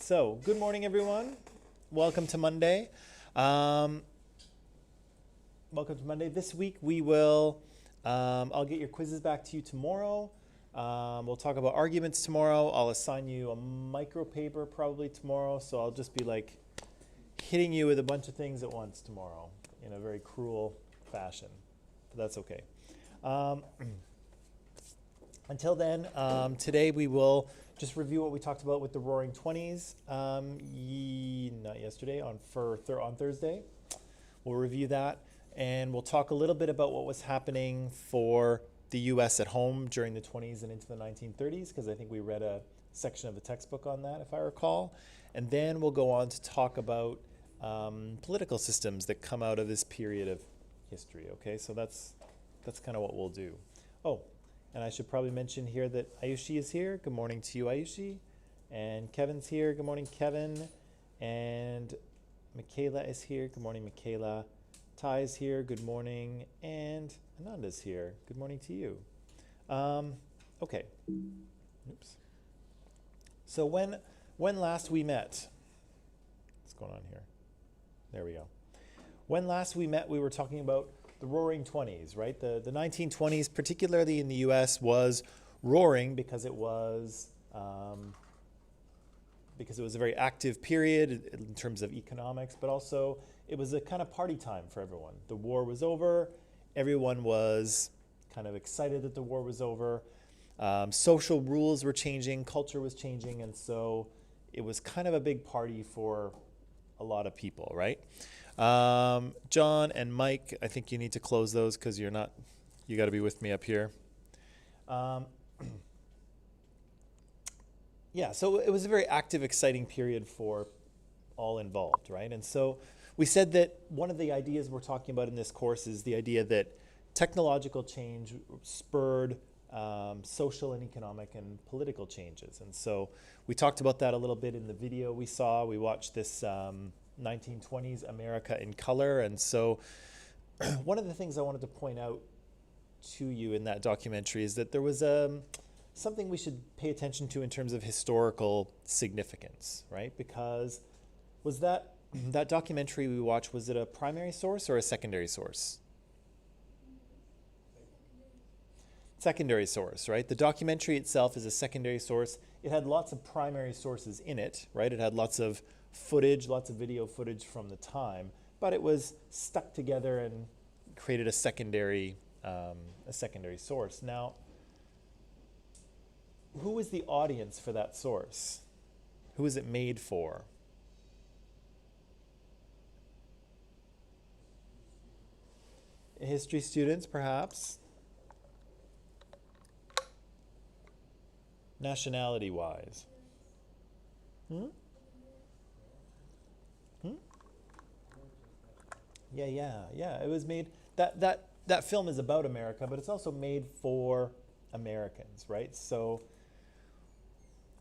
So, good morning, everyone. Welcome to Monday. Welcome to Monday. This week we will, I'll get your quizzes back to you tomorrow. We'll talk about arguments tomorrow. I'll assign you a micro paper probably tomorrow. So I'll just be like hitting you with a bunch of things at once tomorrow in a very cruel fashion. But that's okay. Until then, today we will just review what we talked about with the Roaring Twenties. Not yesterday, on Thursday. We'll review that, and we'll talk a little bit about what was happening for the U.S. at home during the 20s and into the 1930s, because I think we read a section of the textbook on that, if I recall. And then we'll go on to talk about political systems that come out of this period of history. Okay, so that's kind of what we'll do. Oh. And I should probably mention here that Ayushi is here. Good morning to you, Ayushi. And Kevin's here. Good morning, Kevin. And Michaela is here. Good morning, Michaela. Ty is here. Good morning. And Ananda's here. Good morning to you. Okay. Oops. So when last we met, what's going on here? There we go. When last we met, we were talking about the Roaring Twenties, right? The 1920s, particularly in the U.S., was roaring because it was a very active period in terms of economics, but also it was a kind of party time for everyone. The war was over. Everyone was kind of excited that the war was over. Social rules were changing, culture was changing, and so it was kind of a big party for a lot of people, right? John and Mike, I think you need to close those because you got to be with me up here. Yeah, so it was a very active, exciting period for all involved, right? And so we said that one of the ideas we're talking about in this course is the idea that technological change spurred social and economic and political changes. And so we talked about that a little bit in the video we saw. We watched this 1920s America in color. And so one of the things I wanted to point out to you in that documentary is that there was something we should pay attention to in terms of historical significance, right? Because was that documentary we watched, was it a primary source or a secondary source? Secondary source, right? The documentary itself is a secondary source. It had lots of primary sources in it, right? It had lots of footage, lots of video footage from the time, but it was stuck together and created a secondary source. Now, who was the audience for that source? Who was it made for? History students, perhaps. Nationality-wise. Yeah. It was made, that film is about America, but it's also made for Americans, right? So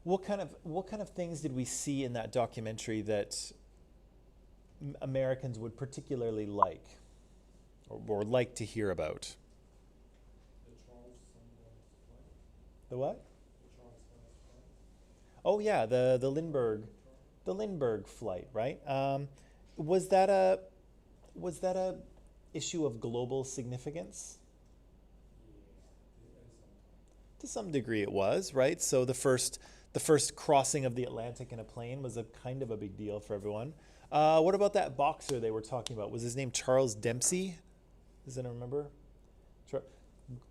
what kind of things did we see in that documentary that Americans would particularly like or like to hear about? The what? Oh yeah, the Lindbergh flight, right? Was that a issue of global significance? To some degree, it was, right? So the first crossing of the Atlantic in a plane was a kind of a big deal for everyone. What about that boxer they were talking about? Was his name Charles Dempsey? Does anyone remember?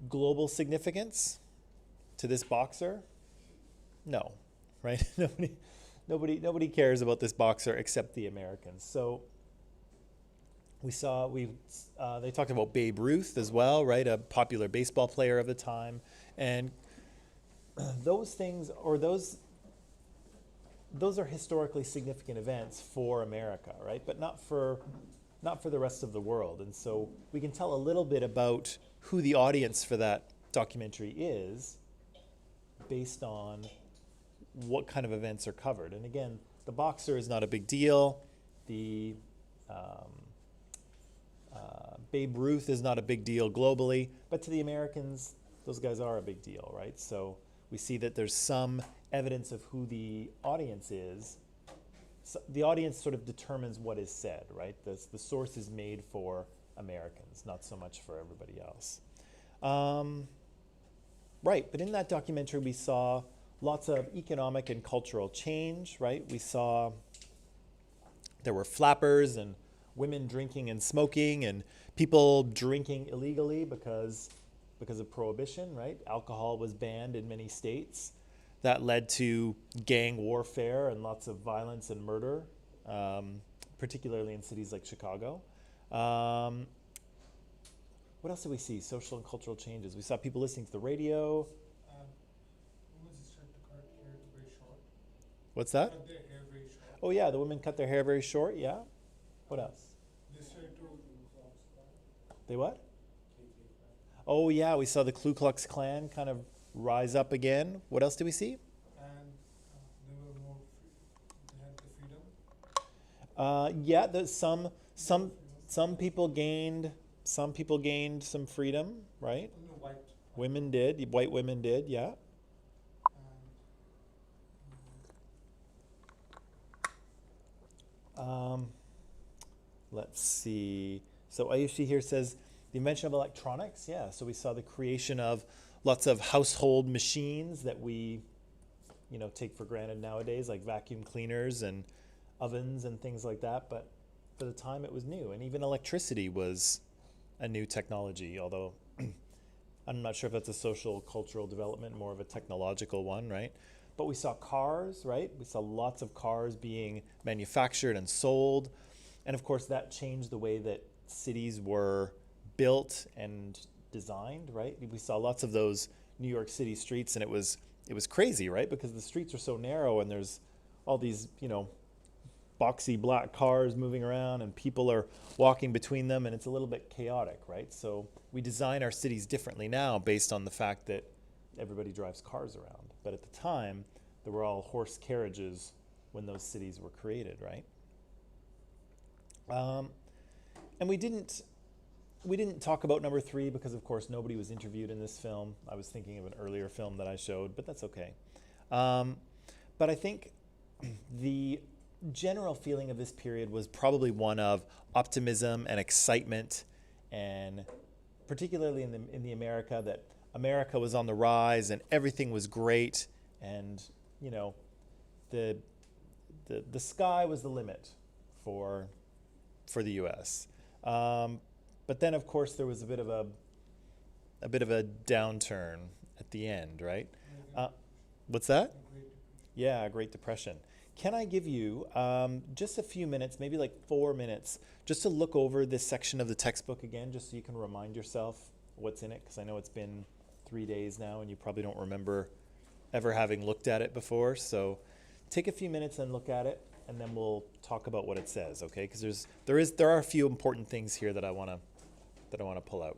Global significance to this boxer? No, right? Nobody cares about this boxer except the Americans. So they talked about Babe Ruth as well, right? A popular baseball player of the time, and those are historically significant events for America, right? But not for the rest of the world. And so we can tell a little bit about who the audience for that documentary is based on what kind of events are covered. And again, the boxer is not a big deal. The Babe Ruth is not a big deal globally, but to the Americans, those guys are a big deal, right? So we see that there's some evidence of who the audience is the audience sort of determines what is said, right? The source is made for Americans, not so much for everybody else. Um, right, but in that documentary, we saw lots of economic and cultural change, right? We saw there were flappers and women drinking and smoking and people drinking illegally because of prohibition, right? Alcohol was banned in many states. That led to gang warfare and lots of violence and murder, particularly in cities like Chicago. Um, what else did we see? Social and cultural changes. We saw people listening to the radio. Um, women just tried to cut hair very short. What's that? Cut their hair very short. Oh yeah, the women cut their hair very short. Yeah. What else? They started to They what? Oh yeah, we saw the Ku Klux Klan kind of rise up again. What else did we see? and they were more they had the freedom. Yeah, some people gained some freedom, right? No, white. Women did, white women did, yeah. And Um, let's see. So Ayushi here says the invention of electronics. Yeah, so we saw the creation of lots of household machines that we, take for granted nowadays, like vacuum cleaners and ovens and things like that. But for the time, it was new, and even electricity was a new technology. Although I'm not sure if that's a social cultural development, more of a technological one, right? But we saw cars, right? We saw lots of cars being manufactured and sold. And of course, that changed the way that cities were built and designed, right? We saw lots of those New York City streets, and it was crazy, right? Because the streets are so narrow, and there's all these, boxy black cars moving around, and people are walking between them, and it's a little bit chaotic, right? So we design our cities differently now based on the fact that everybody drives cars around. But at the time, there were all horse carriages when those cities were created, right? Um, and we didn't talk about number three because, of course, nobody was interviewed in this film. I was thinking of an earlier film that I showed, but that's okay. Um, but I think the general feeling of this period was probably one of optimism and excitement, and particularly in the America, that America was on the rise and everything was great, and the the sky was the limit for the U.S. But then, of course, there was a bit of a downturn at the end, right? Uh, what's that? Yeah, Great Depression. Can I give you just a few minutes, maybe like 4 minutes, just to look over this section of the textbook again, just so you can remind yourself what's in it? Because I know it's been 3 days now, and you probably don't remember ever having looked at it before. So take a few minutes and look at it, and then we'll talk about what it says, okay? Because there are a few important things here that I want to pull out.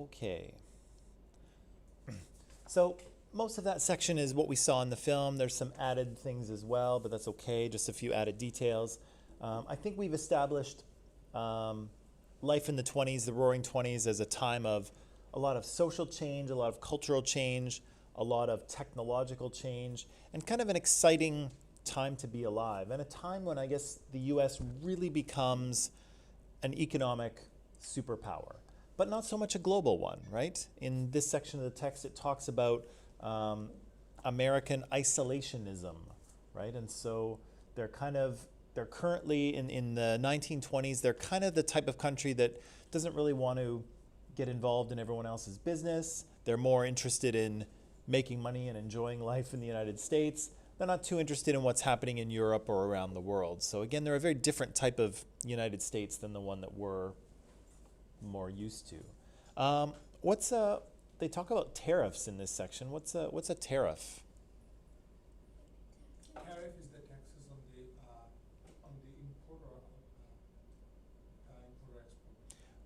Okay. So most of that section is what we saw in the film. There's some added things as well, but that's okay. Just a few added details. I think we've established life in the 20s, the Roaring 20s, as a time of a lot of social change, a lot of cultural change, a lot of technological change, and kind of an exciting time to be alive, and a time when I guess the US really becomes an economic superpower, but not so much a global one, right? In this section of the text, it talks about American isolationism, right? And so they're currently in the 1920s, they're kind of the type of country that doesn't really want to get involved in everyone else's business. They're more interested in making money and enjoying life in the United States. They're not too interested in what's happening in Europe or around the world. So again, they're a very different type of United States than the one that we're more used to. They talk about tariffs in this section. What's a tariff? Tariff is the taxes on the import or import export.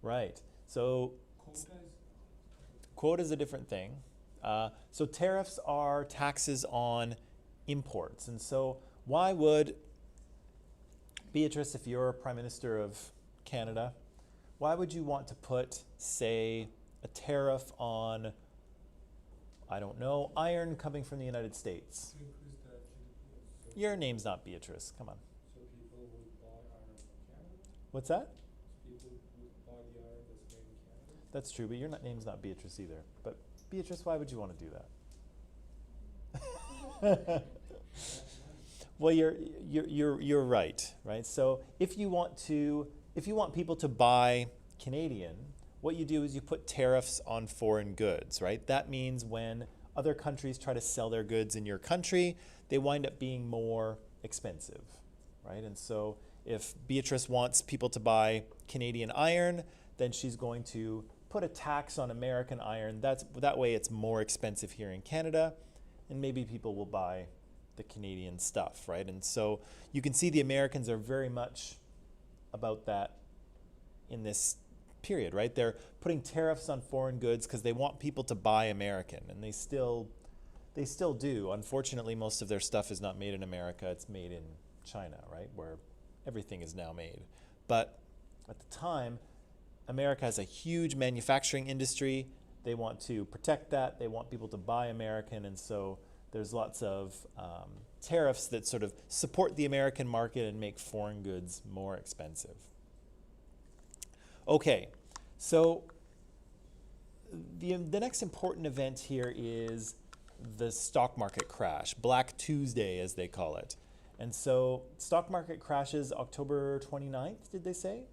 Right. So Quota is quota is a different thing. So tariffs are taxes on imports. And so why would, Beatrice, if you're Prime Minister of Canada, why would you want to put, say, a tariff on, I don't know, iron coming from the United States? to increase the GDP. Your name's not Beatrice, come on. So people would buy iron from Canada? What's that? People would buy the iron that's made in Canada? That's true, but your name's not Beatrice either. But Beatrice, why would you want to do that? Well, you're right, right? So if you want people to buy Canadian, what you do is you put tariffs on foreign goods, right? That means when other countries try to sell their goods in your country, they wind up being more expensive, right? And so if Beatrice wants people to buy Canadian iron, then she's going to put a tax on American iron. That way it's more expensive here in Canada, and maybe people will buy the Canadian stuff, right? And so you can see the Americans are very much about that in this period, right? They're putting tariffs on foreign goods because they want people to buy American, and they still do. Unfortunately, most of their stuff is not made in America. It's made in China, right? Where everything is now made. But at the time, America has a huge manufacturing industry. They want to protect that. They want people to buy American, and so there's lots of tariffs that sort of support the American market and make foreign goods more expensive. Okay, so the next important event here is the stock market crash, Black Tuesday as they call it. And so stock market crashes October 29th, did they say?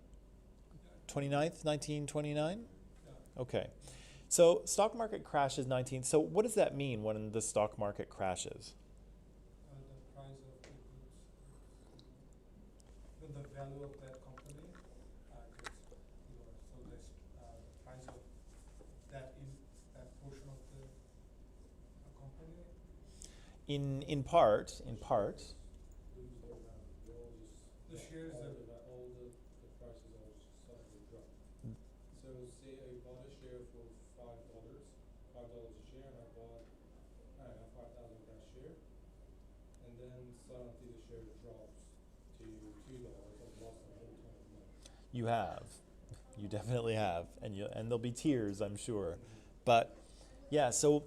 29th, 1929? Okay. So stock market crashes 19. So what does that mean when the stock market crashes? The price of the goods, the value of that company gets lower. So this the price of that portion of the company. In part. Lose their value. They all just, The shares that all the prices all just suddenly drop. So say I bought a share for $5, $5 a share, and I bought, I don't know, 5,000 of that share, and then suddenly the share drops to $2. I've lost a whole ton of money. You have. You definitely have. And there'll be tears, I'm sure. But so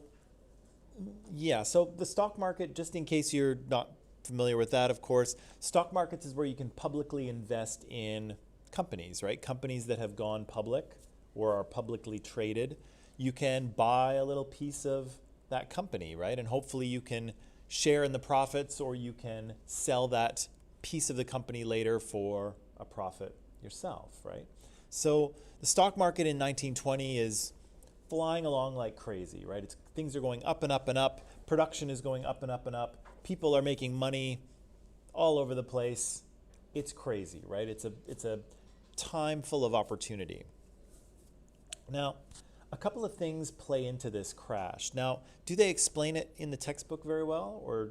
the stock market, just in case you're not familiar with that, of course, stock markets is where you can publicly invest in companies, right? Companies that have gone public or are publicly traded. You can buy a little piece of that company, right? And hopefully you can share in the profits, or you can sell that piece of the company later for a profit yourself, right? So the stock market in 1920 is flying along like crazy, right? Things are going up and up and up. Production is going up and up and up. People are making money all over the place. It's crazy, right? It's a time full of opportunity. Now, a couple of things play into this crash. Now, do they explain it in the textbook very well, or?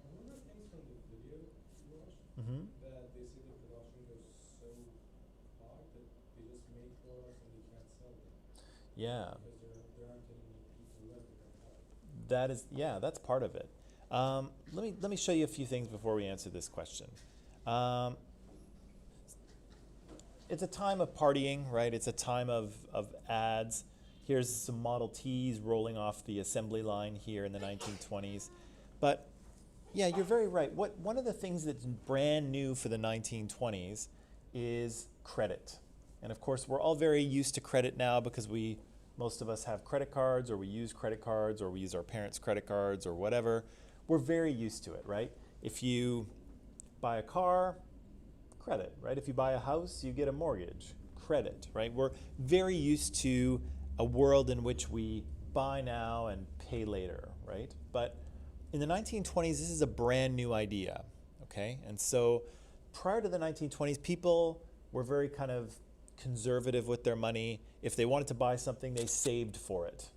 I remember things from the video you watched, Mm-hmm. that they say the production goes so high that they just make products and they can't sell them. Yeah. Because there aren't any people left that don't have it. That is, yeah, that's part of it. Let me show you a few things before we answer this question. Um, it's a time of partying, right? It's a time of ads. Here's some Model Ts rolling off the assembly line here in the 1920s. But yeah, you're very right. One of the things that's brand new for the 1920s is credit. And of course, we're all very used to credit now because most of us have credit cards, or we use credit cards, or we use our parents' credit cards, or whatever. We're very used to it, right? If you buy a car, credit, right? If you buy a house, you get a mortgage, credit, right? We're very used to a world in which we buy now and pay later, right? But in the 1920s, this is a brand new idea, okay? And so prior to the 1920s, people were very kind of conservative with their money. If they wanted to buy something, they saved for it,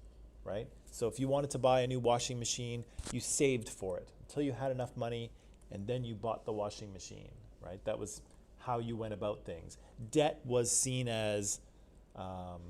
right? So if you wanted to buy a new washing machine, you saved for it until you had enough money, and then you bought the washing machine, right? That was how you went about things. Debt was seen as, well,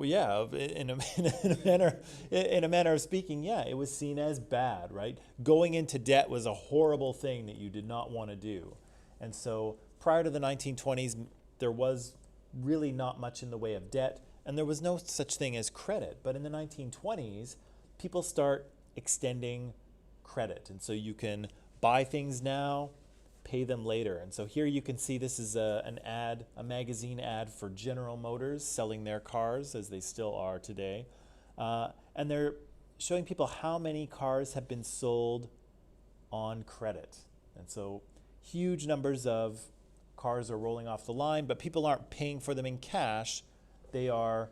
yeah, in a manner of speaking, yeah, it was seen as bad, right? Going into debt was a horrible thing that you did not want to do. And so prior to the 1920s, there was really not much in the way of debt, and there was no such thing as credit. But in the 1920s, people start extending credit. And so you can buy things now, pay them later. And so here you can see this is an ad, a magazine ad for General Motors selling their cars, as they still are today. And they're showing people how many cars have been sold on credit. And so huge numbers of cars are rolling off the line, but people aren't paying for them in cash. They are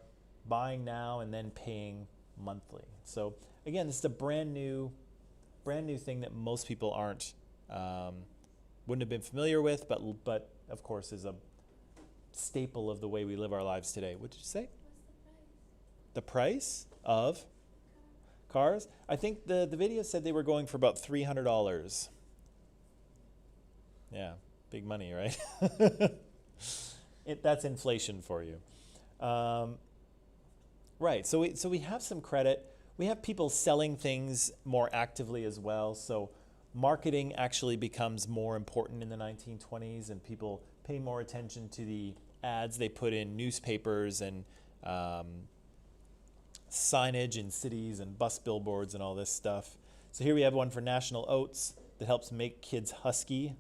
buying now and then paying monthly. So again, this is a brand new thing that most people wouldn't have been familiar with, but of course is a staple of the way we live our lives today. What did you say? What's The price of cars? I think the video said they were going for about $300. Yeah, big money, right? That's inflation for you. Right, so we have some credit. We have people selling things more actively as well. So marketing actually becomes more important in the 1920s, and people pay more attention to the ads they put in newspapers and signage in cities and bus billboards and all this stuff. So here we have one for National Oats that helps make kids husky.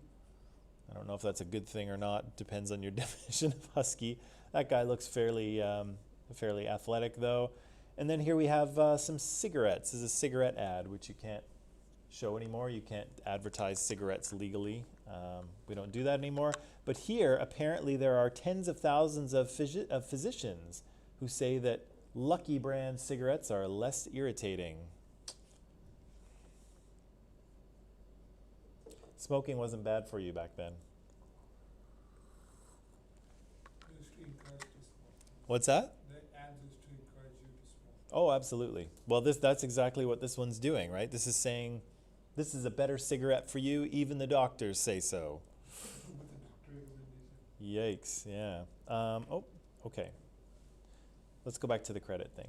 I don't know if that's a good thing or not. Depends on your definition of husky. That guy looks fairly athletic though. And then here we have some cigarettes. This is a cigarette ad, which you can't show anymore. You can't advertise cigarettes legally. We don't do that anymore. But here, apparently, there are tens of thousands of physicians who say that Lucky brand cigarettes are less irritating. Smoking wasn't bad for you back then. Used to encourage to smoke. What's that? The ads used to encourage you to smoke. Oh, absolutely. Well, that's exactly what this one's doing, right? This is saying, this is a better cigarette for you. Even the doctors say so. With the doctor recommendation. Yikes, yeah. Oh, okay. Let's go back to the credit thing.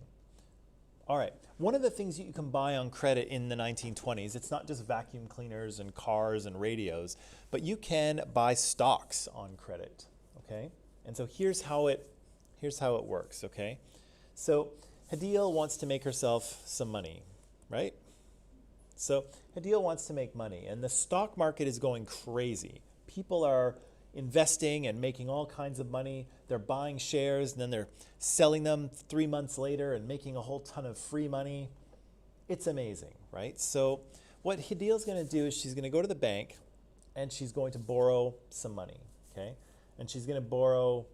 All right, one of the things you can buy on credit in the 1920s, it's not just vacuum cleaners and cars and radios, but you can buy stocks on credit, okay? And so here's how it works, okay? So Hadil wants to make herself some money, right? So Hadil wants to make money, and the stock market is going crazy. People are investing and making all kinds of money. They're buying shares and then they're selling them 3 months later and making a whole ton of free money. It's amazing, right? So what Hadil's going to do is she's going to go to the bank and she's going to borrow some money, okay? And she's going to borrow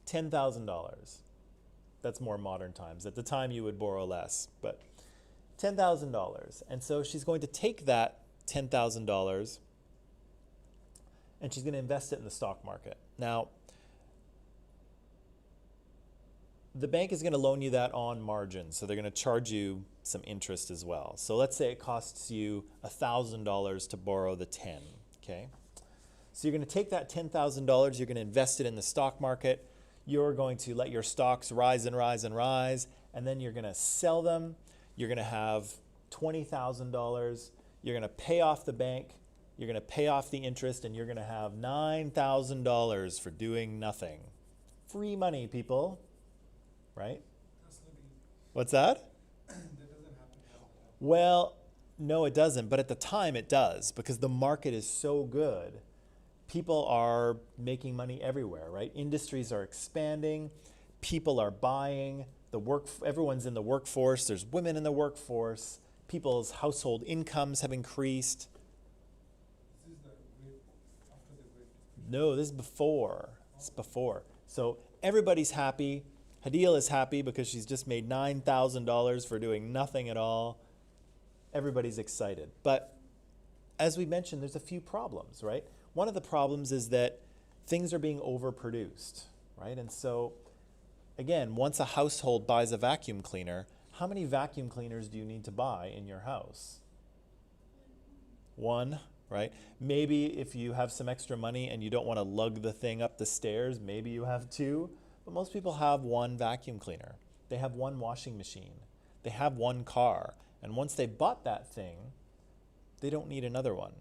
$10,000. That's more modern times. At the time you would borrow less, but $10,000. And so she's going to take that $10,000 and she's going to invest it in the stock market. Now, the bank is going to loan you that on margin, so they're going to charge you some interest as well. So let's say it costs you $1,000 to borrow the 10, okay? So you're going to take that $10,000, you're going to invest it in the stock market. you're going to let your stocks rise and rise and rise, and then you're going to sell them. You're going to have $20,000. You're going to pay off the bank. You're going to pay off the interest, and you're going to have $9,000 for doing nothing. Free money, people, right? That's not easy. What's that? That doesn't happen all the time. Well, no, it doesn't. But at the time, it does because the market is so good. People are making money everywhere, right? Industries are expanding. People are buying. Everyone's in the workforce. There's women in the workforce. People's household incomes have increased. This is the great, after the great. No, this is before. It's before. So everybody's happy. Hadil is happy because she's just made $9,000 for doing nothing at all. Everybody's excited. But as we mentioned, there's a few problems, right? One of the problems is that things are being overproduced, right? And so, again, once a household buys a vacuum cleaner, how many vacuum cleaners do you need to buy in your house? One, right? Maybe if you have some extra money and you don't want to lug the thing up the stairs, maybe you have two. But most people have one vacuum cleaner. They have one washing machine. They have one car. And once they bought that thing, they don't need another one.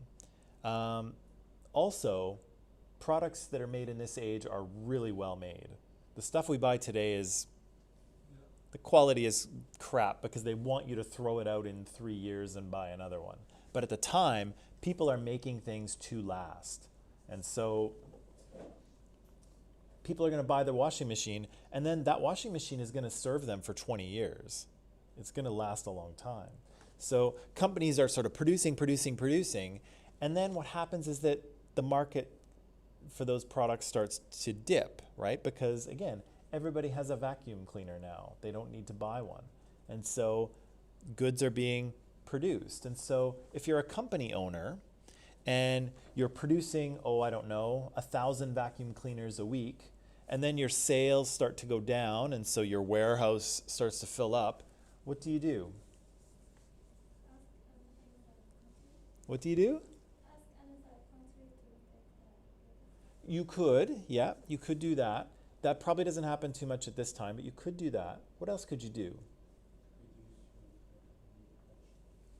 Also, products that are made in this age are really well made. The stuff we buy today is, the quality is crap because they want you to throw it out in 3 years and buy another one. But at the time, people are making things to last. And so people are going to buy their washing machine, and then that washing machine is going to serve them for 20 years. It's going to last a long time. So companies are sort of producing, and then what happens is that the market for those products starts to dip, right? Because again, everybody has a vacuum cleaner now. They don't need to buy one. And so goods are being produced. And so if you're a company owner and you're producing, 1,000 vacuum cleaners a week, and then your sales start to go down, and so your warehouse starts to fill up, what do you do? What do you do? You could, yeah, you could do that. That probably doesn't happen too much at this time, but you could do that. What else could you do?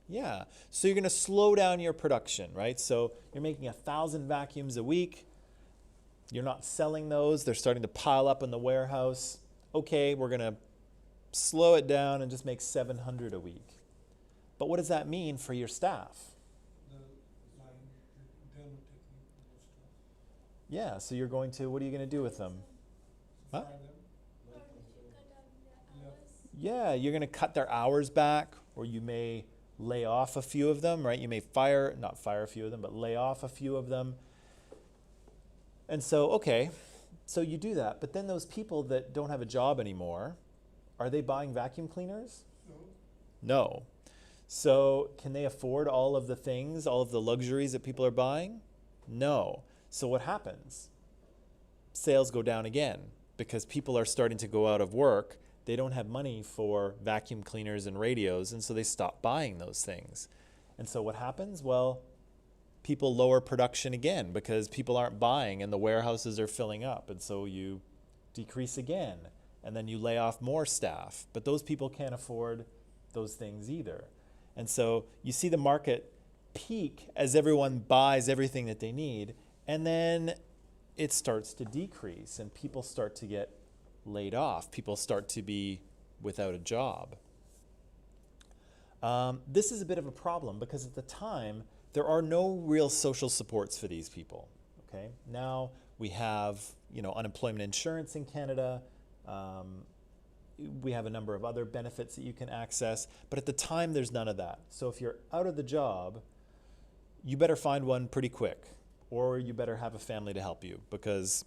Yeah, so you're going to slow down your production, right? So you're making 1,000 vacuums a week. You're not selling those. They're starting to pile up in the warehouse. Okay, we're going to slow it down and just make 700 a week. But what does that mean for your staff? The line, they're not taking those stuff. Yeah, so you're going to, what are you going to do with them? Huh? Fire them. Yeah, you're going to cut their hours back, or you may lay off a few of them, right? You may not fire a few of them, but lay off a few of them. And so, okay, so you do that. But then those people that don't have a job anymore, are they buying vacuum cleaners? No. So can they afford all of the things, all of the luxuries that people are buying? No. So what happens? Sales go down again because people are starting to go out of work. They don't have money for vacuum cleaners and radios, and so they stop buying those things. And so what happens? Well, people lower production again because people aren't buying and the warehouses are filling up, and so you decrease again, and then you lay off more staff. But those people can't afford those things either. And so you see the market peak as everyone buys everything that they need, and then it starts to decrease and people start to get laid off. People start to be without a job. This is a bit of a problem because at the time, there are no real social supports for these people. Okay, now we have unemployment insurance in Canada. We have a number of other benefits that you can access, but at the time there's none of that. So if you're out of the job, you better find one pretty quick, or you better have a family to help you, because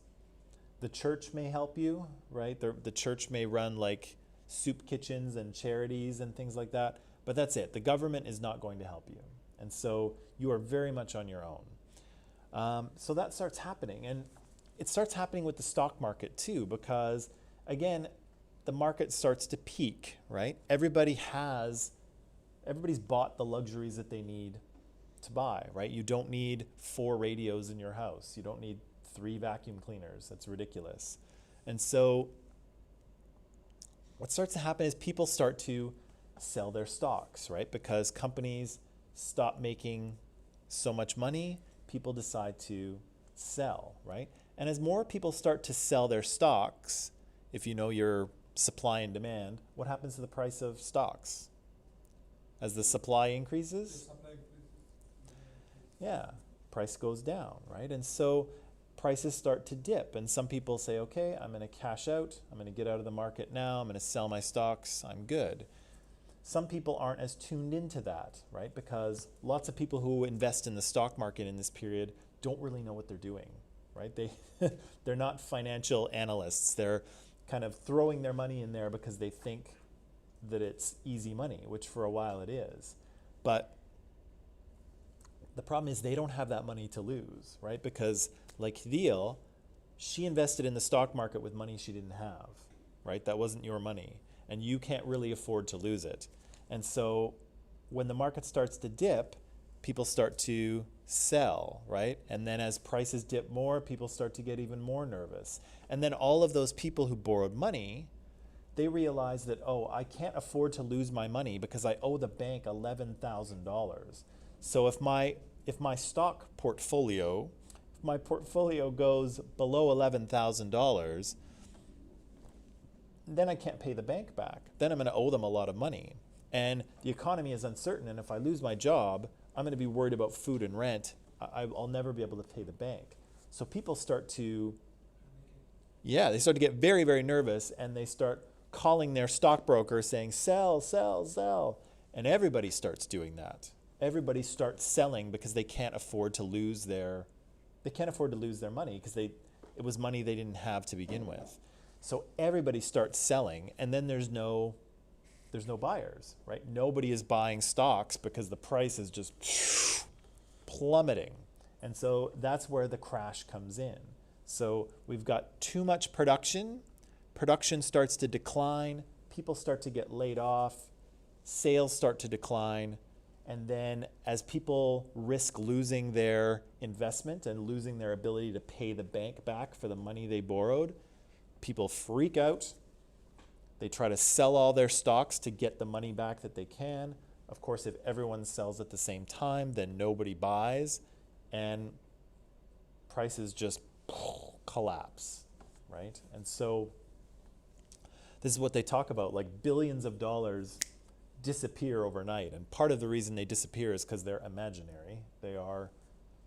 the church may help you, right? The church may run like soup kitchens and charities and things like that, but that's it. The government is not going to help you. And so you are very much on your own. So that starts happening. And it starts happening with the stock market too, because again, the market starts to peak, right? Everybody's bought the luxuries that they need to buy, right? You don't need 4 radios in your house. You don't need 3 vacuum cleaners. That's ridiculous. And so what starts to happen is people start to sell their stocks, right? Because companies stop making so much money, people decide to sell, right? And as more people start to sell their stocks, if you know your supply and demand, what happens to the price of stocks? As the supply The increases, supply increases. yeah, price goes down, right? And so prices start to dip, and some people say, okay, I'm going to cash out, I'm going to get out of the market now, I'm going to sell my stocks, I'm good. Some people aren't as tuned into that, right? Because lots of people who invest in the stock market in this period don't really know what they're doing, right? They're not financial analysts. They're kind of throwing their money in there because they think that it's easy money, which for a while it is. But the problem is they don't have that money to lose, right? Because like Hidil, she invested in the stock market with money she didn't have, right? That wasn't your money, and you can't really afford to lose it. And so when the market starts to dip, people start to sell, right? And then as prices dip more, people start to get even more nervous. And then all of those people who borrowed money, they realize that, oh, I can't afford to lose my money because I owe the bank $11,000. So if my stock portfolio, if my portfolio goes below $11,000, then I can't pay the bank back. Then I'm going to owe them a lot of money. And the economy is uncertain, and if I lose my job, I'm going to be worried about food and rent. I'll never be able to pay the bank. So people start to, they start to get very, very nervous, and they start calling their stockbroker saying, sell, sell, sell. And everybody starts doing that. Everybody starts selling because they can't afford to lose their money because it was money they didn't have to begin with. So everybody starts selling, and then there's no buyers, right? Nobody is buying stocks because the price is just plummeting. And so that's where the crash comes in. So we've got too much production. Production starts to decline. People start to get laid off. Sales start to decline. And then as people risk losing their investment and losing their ability to pay the bank back for the money they borrowed, people freak out. They try to sell all their stocks to get the money back that they can. Of course, if everyone sells at the same time, then nobody buys, and prices just collapse, right? And so this is what they talk about, like billions of dollars disappear overnight. And part of the reason they disappear is because they're imaginary. They are,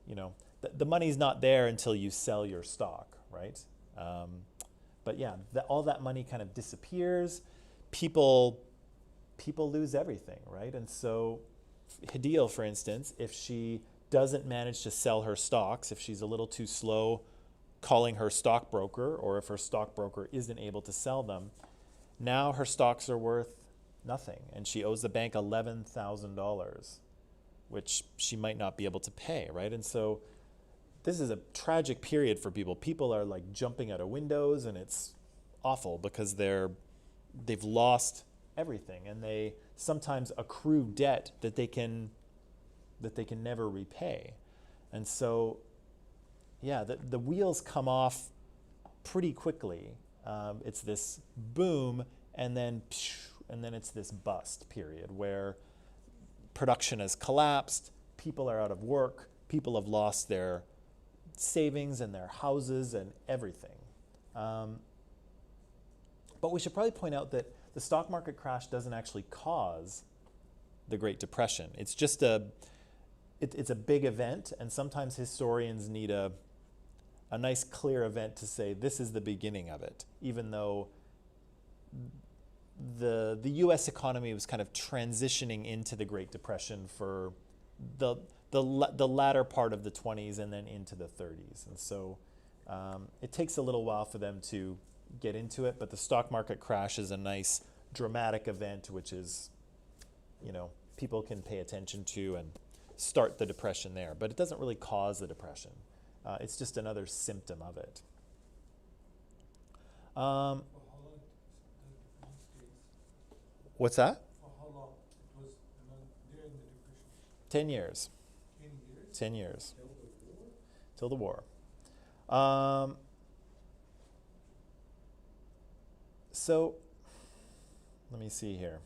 the money's not there until you sell your stock, right? But yeah, all that money kind of disappears. People lose everything, right? And so Hidil, for instance, if she doesn't manage to sell her stocks, if she's a little too slow calling her stockbroker, or if her stockbroker isn't able to sell them, now her stocks are worth nothing, and she owes the bank $11,000, which she might not be able to pay, right? And so this is a tragic period for people. People are like jumping out of windows, and it's awful because they've lost everything, and they sometimes accrue debt that they can never repay. And so, yeah, the wheels come off pretty quickly. It's this boom, and then it's this bust period where production has collapsed, people are out of work, people have lost their savings and their houses and everything. But we should probably point out that the stock market crash doesn't actually cause the Great Depression. It's just it's a big event, and sometimes historians need a nice clear event to say this is the beginning of it, even though the U.S. economy was kind of transitioning into the Great Depression for the latter part of the 20s and then into the 30s. And so it takes a little while for them to get into it, but the stock market crash is a nice dramatic event, which is, people can pay attention to and start the depression there. But it doesn't really cause the depression. It's just another symptom of it. For how long the depression stays? What's that? For how long? It was during the depression. 10 years. 10 years? 10 years. Till the war? Till the war. So let me see here.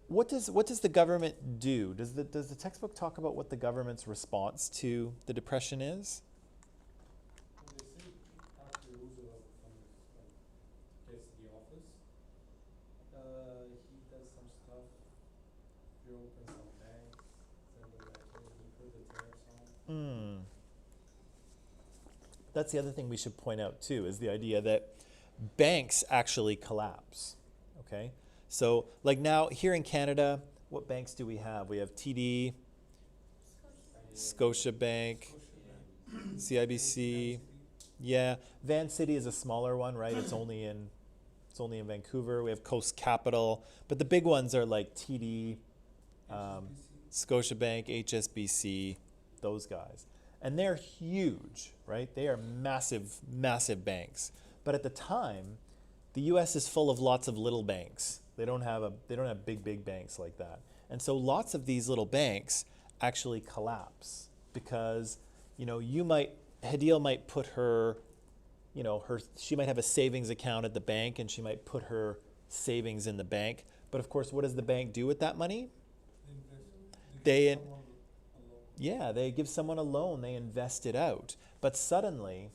What does the government do? Does the textbook talk about what the government's response to the Depression is? Well, they say after Roosevelt gets to the office, he does some stuff, reopens some banks, send them letters, he put the tariffs on. That's the other thing we should point out too, is the idea that banks actually collapse. Okay, so like now here in Canada, what banks do we have? We have TD, Scotiabank, CIBC. Yeah, Van City is a smaller one, right? It's only in Vancouver. We have Coast Capital, but the big ones are like TD, Scotiabank, HSBC, those guys. And they're huge, right? They are massive, massive banks. But at the time, the US is full of lots of little banks. They don't have big banks like that. And so lots of these little banks actually collapse because, Hadil might put her, she might have a savings account at the bank and she might put her savings in the bank. But of course, what does the bank do with that money? They give someone a loan, they invest it out. But suddenly,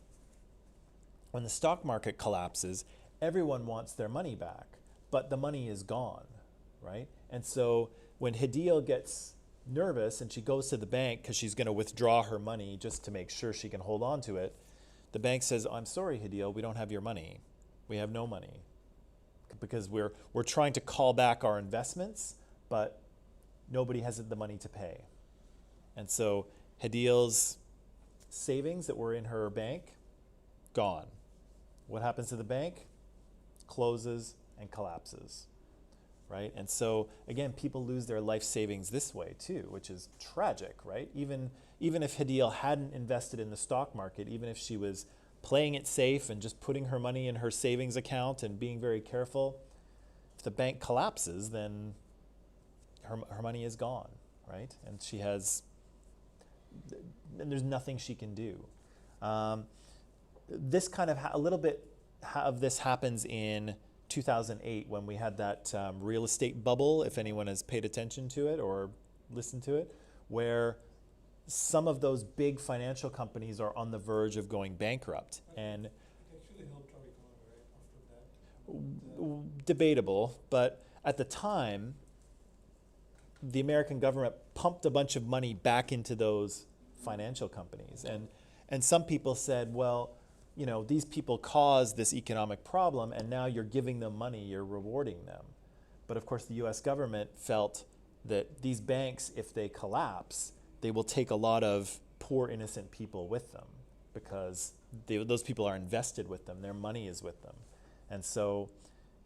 when the stock market collapses, everyone wants their money back, but the money is gone, right? And so when Hadil gets nervous and she goes to the bank because she's going to withdraw her money just to make sure she can hold on to it, the bank says, "I'm sorry, Hadil, we don't have your money. We have no money because we're trying to call back our investments, but nobody has the money to pay." And so Hadil's savings that were in her bank, gone. What happens to the bank? Closes and collapses, right? And so again, people lose their life savings this way too, which is tragic, right? Even if Hadil hadn't invested in the stock market, even if she was playing it safe and just putting her money in her savings account and being very careful, if the bank collapses, then her money is gone, right? And there's nothing she can do. This kind of a little bit of this happens in 2008 when we had that real estate bubble, if anyone has paid attention to it or listened to it, where some of those big financial companies are on the verge of going bankrupt. And It actually helped our economy, right, after that. debatable, but at the time, the American government pumped a bunch of money back into those financial companies. And some people said, well, these people caused this economic problem and now you're giving them money, you're rewarding them. But of course, the US government felt that these banks, if they collapse, they will take a lot of poor, innocent people with them because those people are invested with them, their money is with them. And so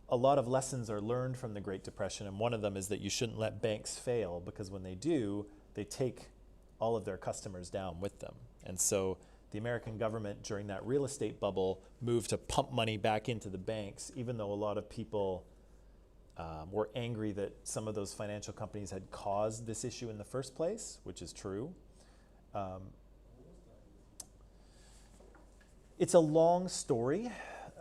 a lot of lessons are learned from the Great Depression, and one of them is that you shouldn't let banks fail because when they do, they take all of their customers down with them. And so the American government during that real estate bubble moved to pump money back into the banks, even though a lot of people were angry that some of those financial companies had caused this issue in the first place, which is true. It's a long story,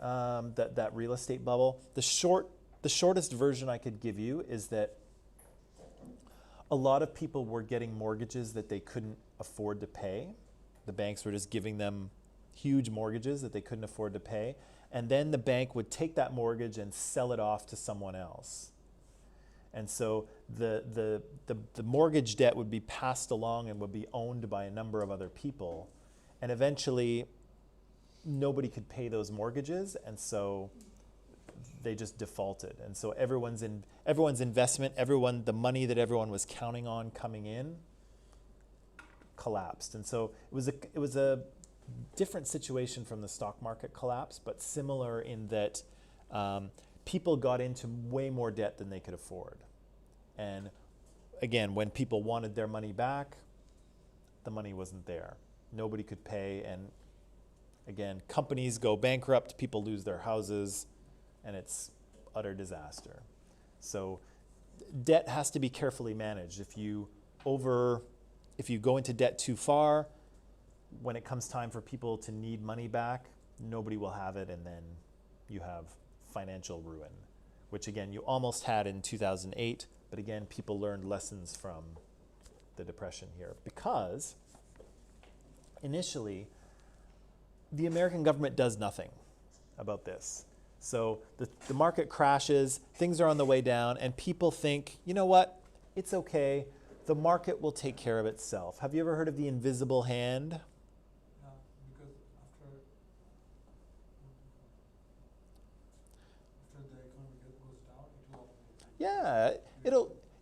that real estate bubble. The shortest version I could give you is that a lot of people were getting mortgages that they couldn't afford to pay. The banks were just giving them huge mortgages that they couldn't afford to pay. And then the bank would take that mortgage and sell it off to someone else. And so the mortgage debt would be passed along and would be owned by a number of other people. And eventually, nobody could pay those mortgages, and so they just defaulted. And so everyone's investment, the money that everyone was counting on coming in, collapsed. And so it was a different situation from the stock market collapse, but similar in that people got into way more debt than they could afford. And again, when people wanted their money back, the money wasn't there. Nobody could pay, and again, companies go bankrupt, people lose their houses, and it's utter disaster. So debt has to be carefully managed. If you go into debt too far, when it comes time for people to need money back, nobody will have it, and then you have financial ruin, which again you almost had in 2008, but again people learned lessons from the Depression here, because initially the American government does nothing about this. So the market crashes, things are on the way down, and people think, you know what, it's okay, the market will take care of itself. Have you ever heard of the invisible hand? Yeah, because after the economy goes down, it will. Yeah,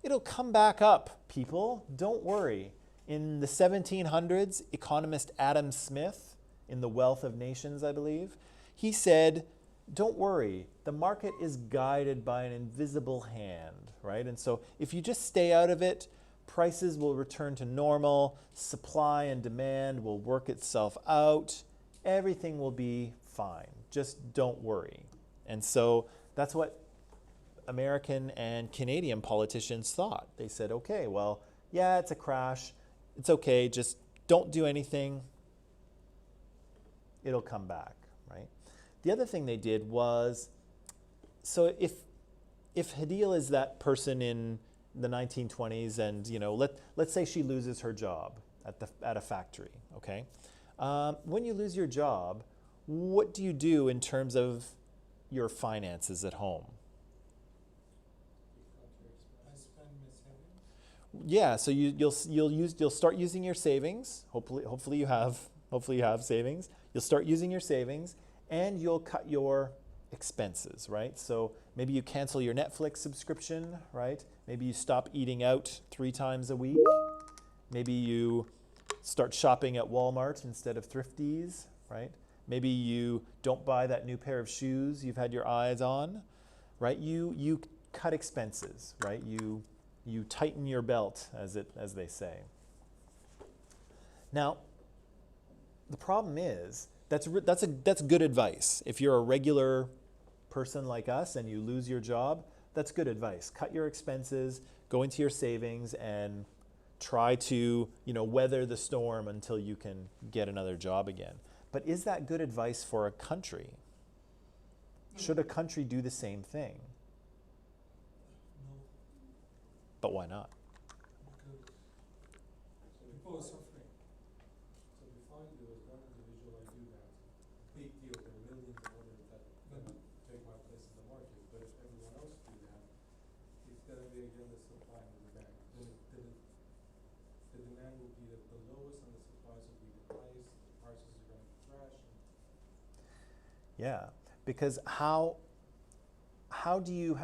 it'll come back up, people. Don't worry. In the 1700s, economist Adam Smith, in The Wealth of Nations, I believe, he said, don't worry, the market is guided by an invisible hand, right? And so if you just stay out of it, prices will return to normal, supply and demand will work itself out, everything will be fine. Just don't worry. And so that's what American and Canadian politicians thought. They said, okay, well, yeah, it's a crash. It's okay, just don't do anything. It'll come back, right? The other thing they did was, so if Hadil is that person in the 1920s, and let's say she loses her job at a factory, okay? When you lose your job, what do you do in terms of your finances at home? I spend my savings. Yeah, so you'll start using your savings. Hopefully you have savings. You'll start using your savings, and you'll cut your expenses, right? So maybe you cancel your Netflix subscription, right? Maybe you stop eating out 3 times a week. Maybe you start shopping at Walmart instead of Thrifties, right? Maybe you don't buy that new pair of shoes you've had your eyes on, right? You cut expenses, right? You tighten your belt, as they say. Now, the problem is that's good advice. If you're a regular person like us and you lose your job, that's good advice. Cut your expenses, go into your savings, and try to weather the storm until you can get another job again. But is that good advice for a country? Should a country do the same thing? No, But why not? because people are suffering. So we find there was one individual I do that, big deal, there are millions of others that gonna take my place in the market, but if everyone else do that, it's gonna be again the supply and the demand. The demand will be the lowest and the supplies will be the highest, the prices are gonna crash. Yeah, because how do you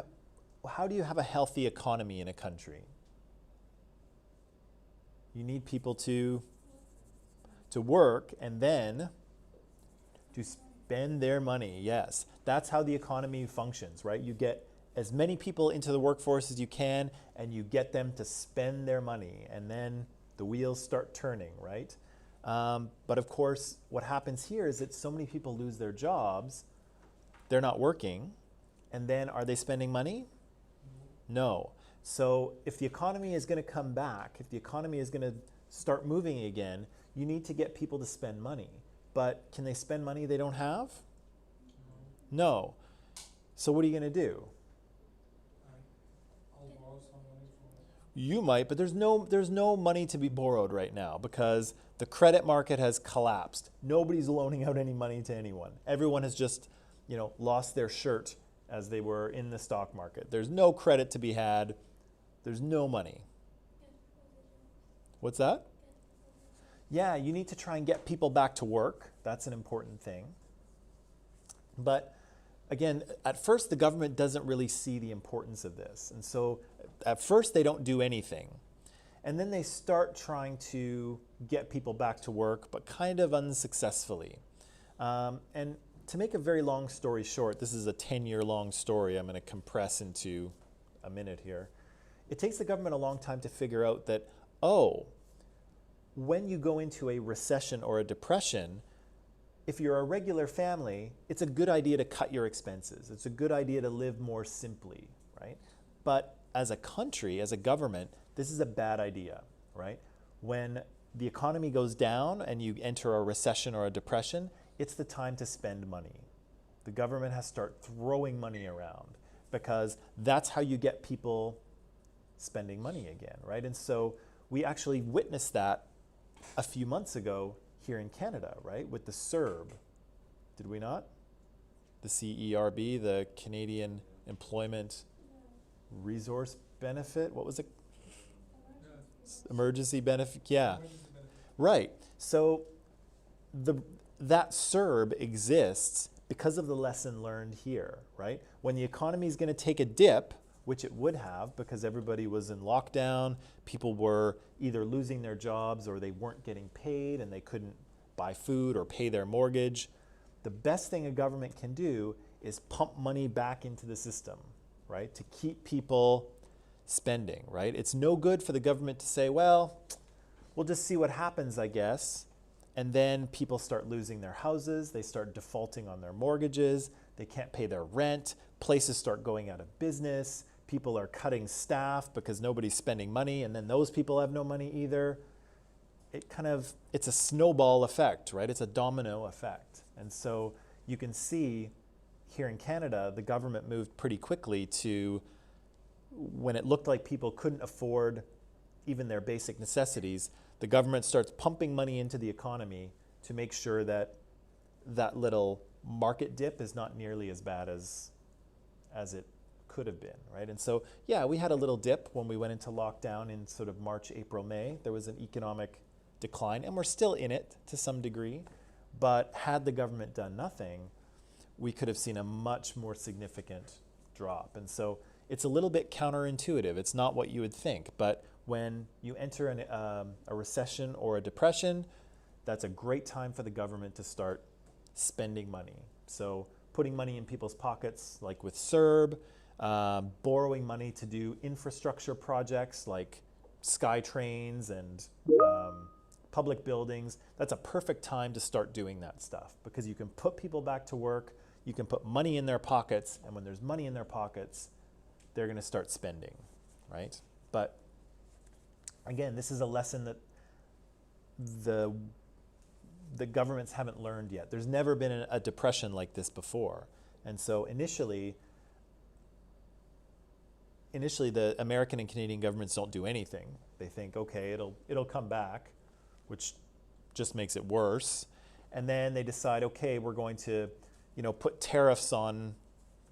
have a healthy economy in a country? You need people to work and then to spend their money. Yes, that's how the economy functions, right? You get as many people into the workforce as you can, and you get them to spend their money, and then the wheels start turning, right? But of course, what happens here is that so many people lose their jobs, they're not working, and then are they spending money? No. So if the economy is going to come back, if the economy is going to start moving again, you need to get people to spend money. But can they spend money they don't have? No. So what are you going to do? I'll borrow some money from You might, but there's no money to be borrowed right now because the credit market has collapsed. Nobody's loaning out any money to anyone. Everyone has just, lost their shirt as they were in the stock market. There's no credit to be had. There's no money. What's that? Yeah, you need to try and get people back to work. That's an important thing. But again, at first the government doesn't really see the importance of this. And so at first they don't do anything. And then they start trying to get people back to work, but kind of unsuccessfully. And to make a very long story short, this is a 10-year long story I'm going to compress into a minute here. It takes the government a long time to figure out that, when you go into a recession or a depression, if you're a regular family, it's a good idea to cut your expenses. It's a good idea to live more simply, right? But as a country, as a government, this is a bad idea, right? When the economy goes down and you enter a recession or a depression, it's the time to spend money. The government has to start throwing money around because that's how you get people spending money again, right? And so we actually witnessed that a few months ago here in Canada, right, with the CERB. Did we not? The CERB, the Canadian Employment Resource Benefit. What was it? Emergency benefit. Yeah. Right. So that CERB exists because of the lesson learned here, right? When the economy is going to take a dip, which it would have because everybody was in lockdown, people were either losing their jobs or they weren't getting paid and they couldn't buy food or pay their mortgage. The best thing a government can do is pump money back into the system, right? To keep people spending, right? It's no good for the government to say, well, we'll just see what happens, I guess. And then people start losing their houses, they start defaulting on their mortgages, they can't pay their rent, places start going out of business, people are cutting staff because nobody's spending money, and then those people have no money either. It's a snowball effect, right? It's a domino effect. And so you can see here in Canada, the government moved pretty quickly to, when it looked like people couldn't afford even their basic necessities, the government starts pumping money into the economy to make sure that that little market dip is not nearly as bad as it could have been, right? And so, yeah, we had a little dip when we went into lockdown in sort of March, April, May. There was an economic decline, and we're still in it to some degree. But had the government done nothing, we could have seen a much more significant drop. And so it's a little bit counterintuitive. It's not what you would think, but when you enter a recession or a depression, that's a great time for the government to start spending money. So putting money in people's pockets, like with CERB, borrowing money to do infrastructure projects like SkyTrains and public buildings. That's a perfect time to start doing that stuff because you can put people back to work, you can put money in their pockets, and when there's money in their pockets, they're going to start spending, right? But again, this is a lesson that the governments haven't learned yet. There's never been a depression like this before. And so initially the American and Canadian governments don't do anything. They think, okay, it'll come back, which just makes it worse. And then they decide, okay, we're going to, put tariffs on,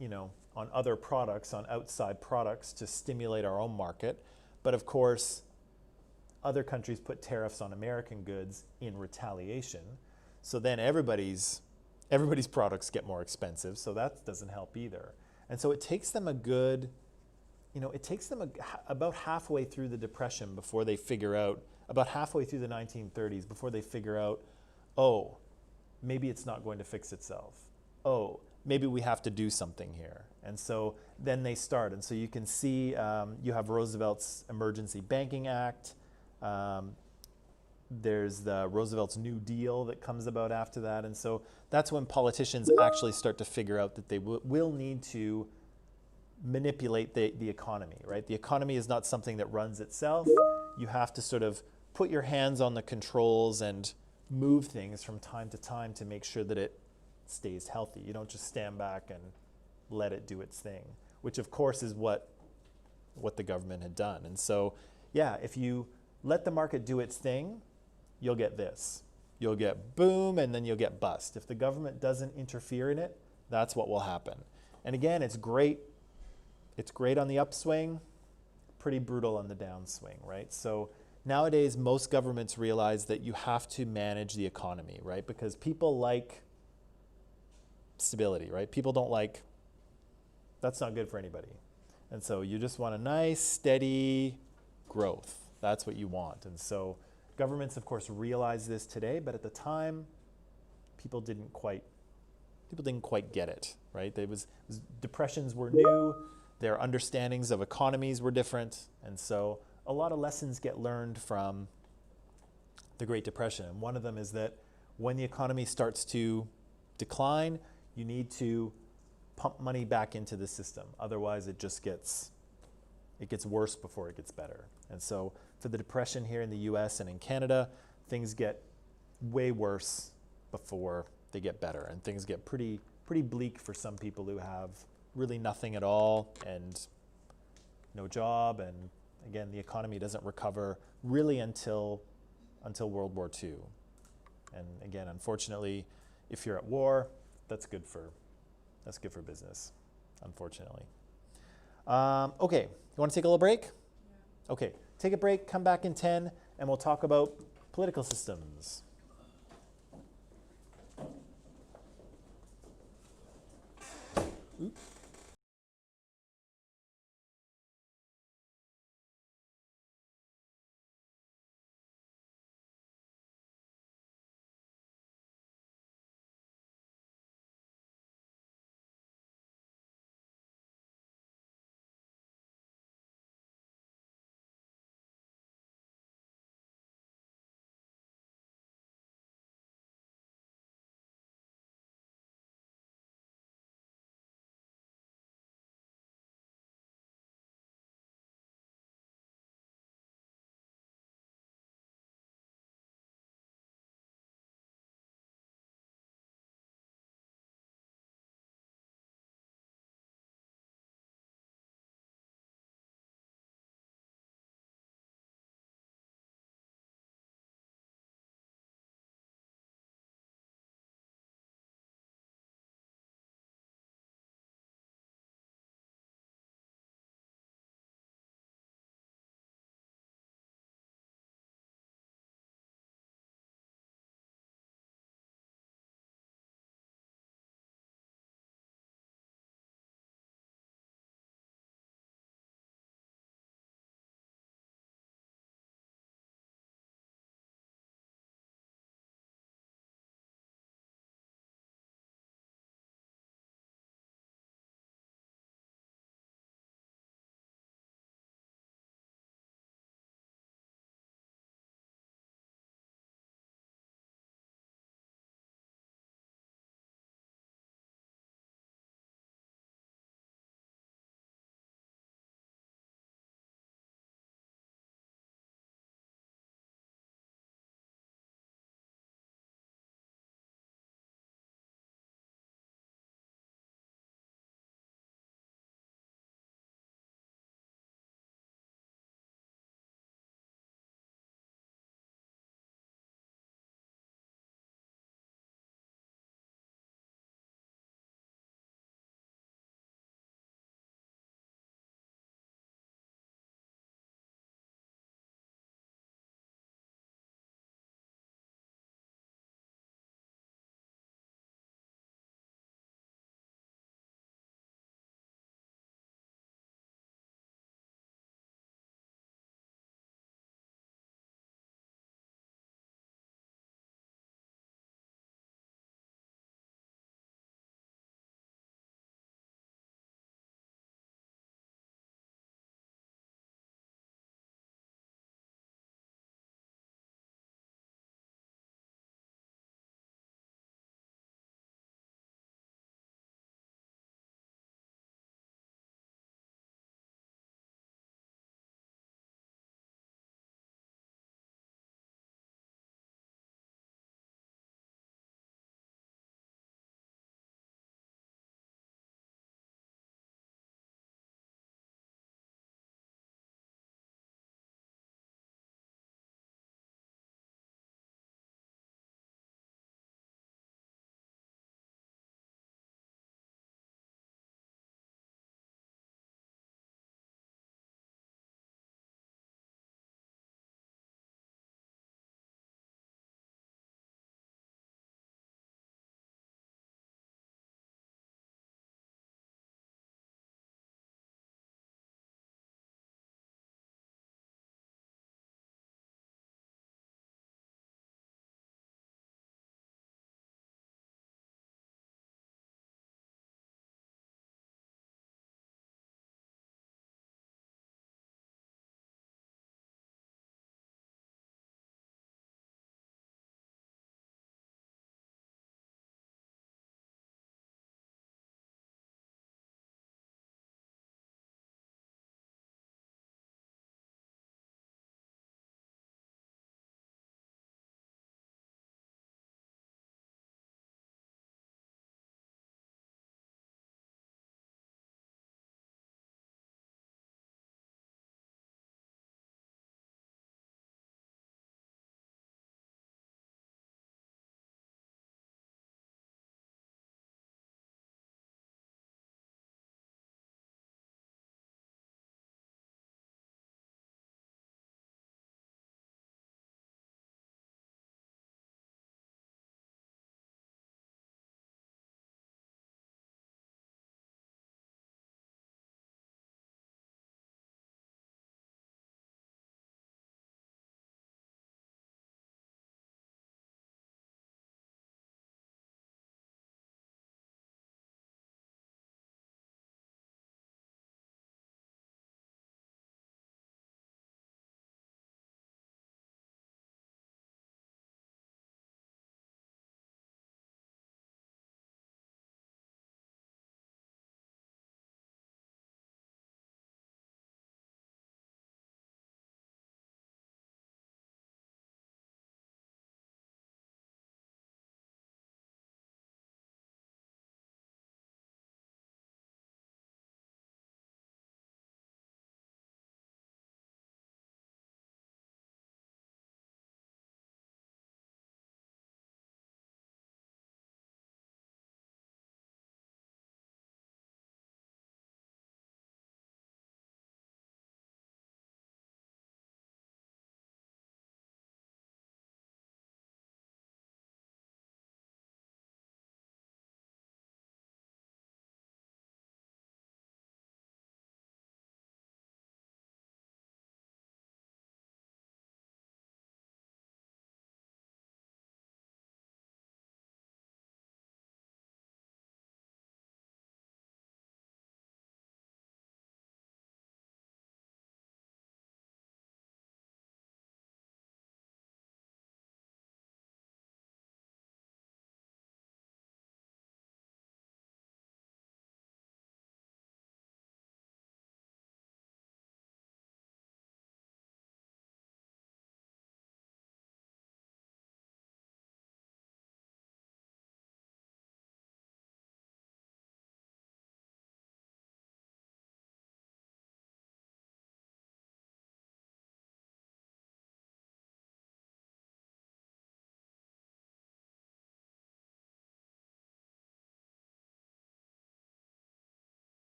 on other products, on outside products to stimulate our own market. But of course, other countries put tariffs on American goods in retaliation. So then everybody's products get more expensive, so that doesn't help either. And so it takes them about halfway through the Depression before they figure out, about halfway through the 1930s before they figure out, oh, maybe it's not going to fix itself. Oh, maybe we have to do something here. And so then they start. And so you can see you have Roosevelt's Emergency Banking Act. There's the Roosevelt's New Deal that comes about after that. And so that's when politicians actually start to figure out that they will need to manipulate the economy, right? The economy is not something that runs itself. You have to sort of put your hands on the controls and move things from time to time to make sure that it stays healthy. You don't just stand back and let it do its thing, which of course is what the government had done. And so, yeah, if you let the market do its thing, you'll get this. You'll get boom, and then you'll get bust. If the government doesn't interfere in it, that's what will happen. And again, it's great. It's great on the upswing, pretty brutal on the downswing, right? So nowadays, most governments realize that you have to manage the economy, right? Because people like stability, right? People don't like, that's not good for anybody. And so you just want a nice, steady growth. That's what you want. And so governments, of course, realize this today, but at the time, people didn't quite get it, right? Depressions were new, their understandings of economies were different, and so a lot of lessons get learned from the Great Depression. And one of them is that when the economy starts to decline, you need to pump money back into the system. Otherwise, it gets worse before it gets better. And so for the Depression here in the US and in Canada, things get way worse before they get better, and things get pretty bleak for some people who have really nothing at all and no job, and again, the economy doesn't recover really until World War II. And again, unfortunately, if you're at war, that's good for business, unfortunately. Okay, you want to take a little break? Yeah. Okay, take a break, come back in 10, and we'll talk about political systems. Oops.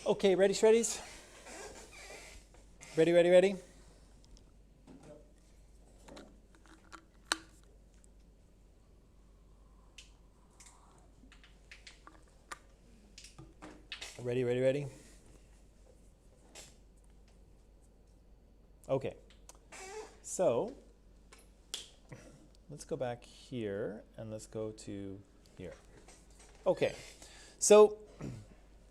Okay, ready, shreddies? Ready, ready, ready? Ready, ready, ready? Okay. So, let's go back here and let's go to here. Okay. So,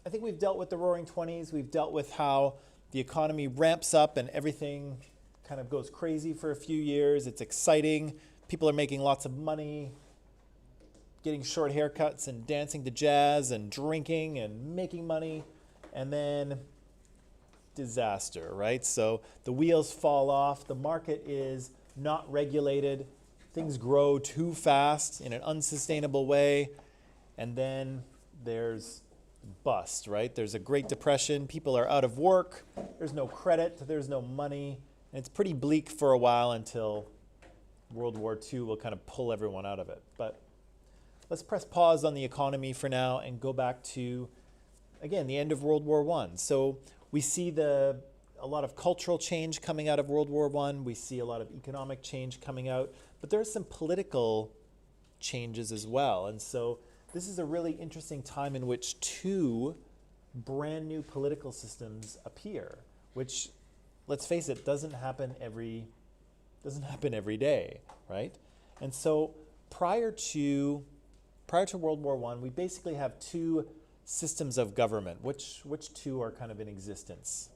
I think we've dealt with the Roaring Twenties. We've dealt with how the economy ramps up and everything kind of goes crazy for a few years. It's exciting. People are making lots of money, getting short haircuts and dancing to jazz and drinking and making money. And then disaster, right? So the wheels fall off. The market is not regulated. Things grow too fast in an unsustainable way. And then there's bust, right? There's a Great Depression. People are out of work. There's no credit. There's no money. And it's pretty bleak for a while until World War II will kind of pull everyone out of it. But let's press pause on the economy for now and go back to, again, the end of World War I. So we see a lot of cultural change coming out of World War I. We see a lot of economic change coming out. But there are some political changes as well. And so this is a really interesting time in which two brand new political systems appear, which, let's face it, doesn't happen every day, right? And so prior to World War I, we basically have two systems of government. Which two are kind of in existence?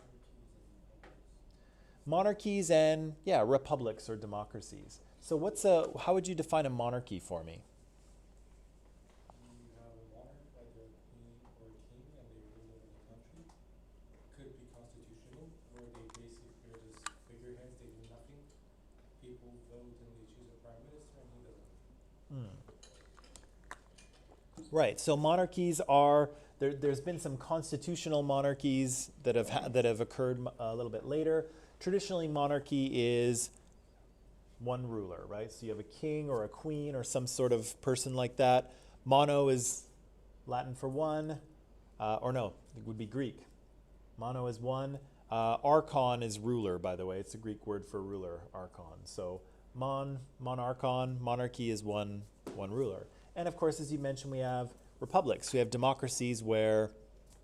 Monarchies and, yeah, republics or democracies. So how would you define a monarchy for me? You have a monarch, like a queen or a king, and they rule over the country. Could be constitutional, where they basically are just figureheads, they do nothing. People vote and they choose a prime minister, and he doesn't. Right. So monarchies are there's been some constitutional monarchies that have occurred a little bit later. Traditionally, monarchy is one ruler, right? So you have a king or a queen or some sort of person like that. Mono is Latin for one, or no, it would be Greek. Mono is one. Archon is ruler, by the way. It's a Greek word for ruler, archon. So monarchon, monarchy is one ruler. And of course, as you mentioned, we have republics. We have democracies where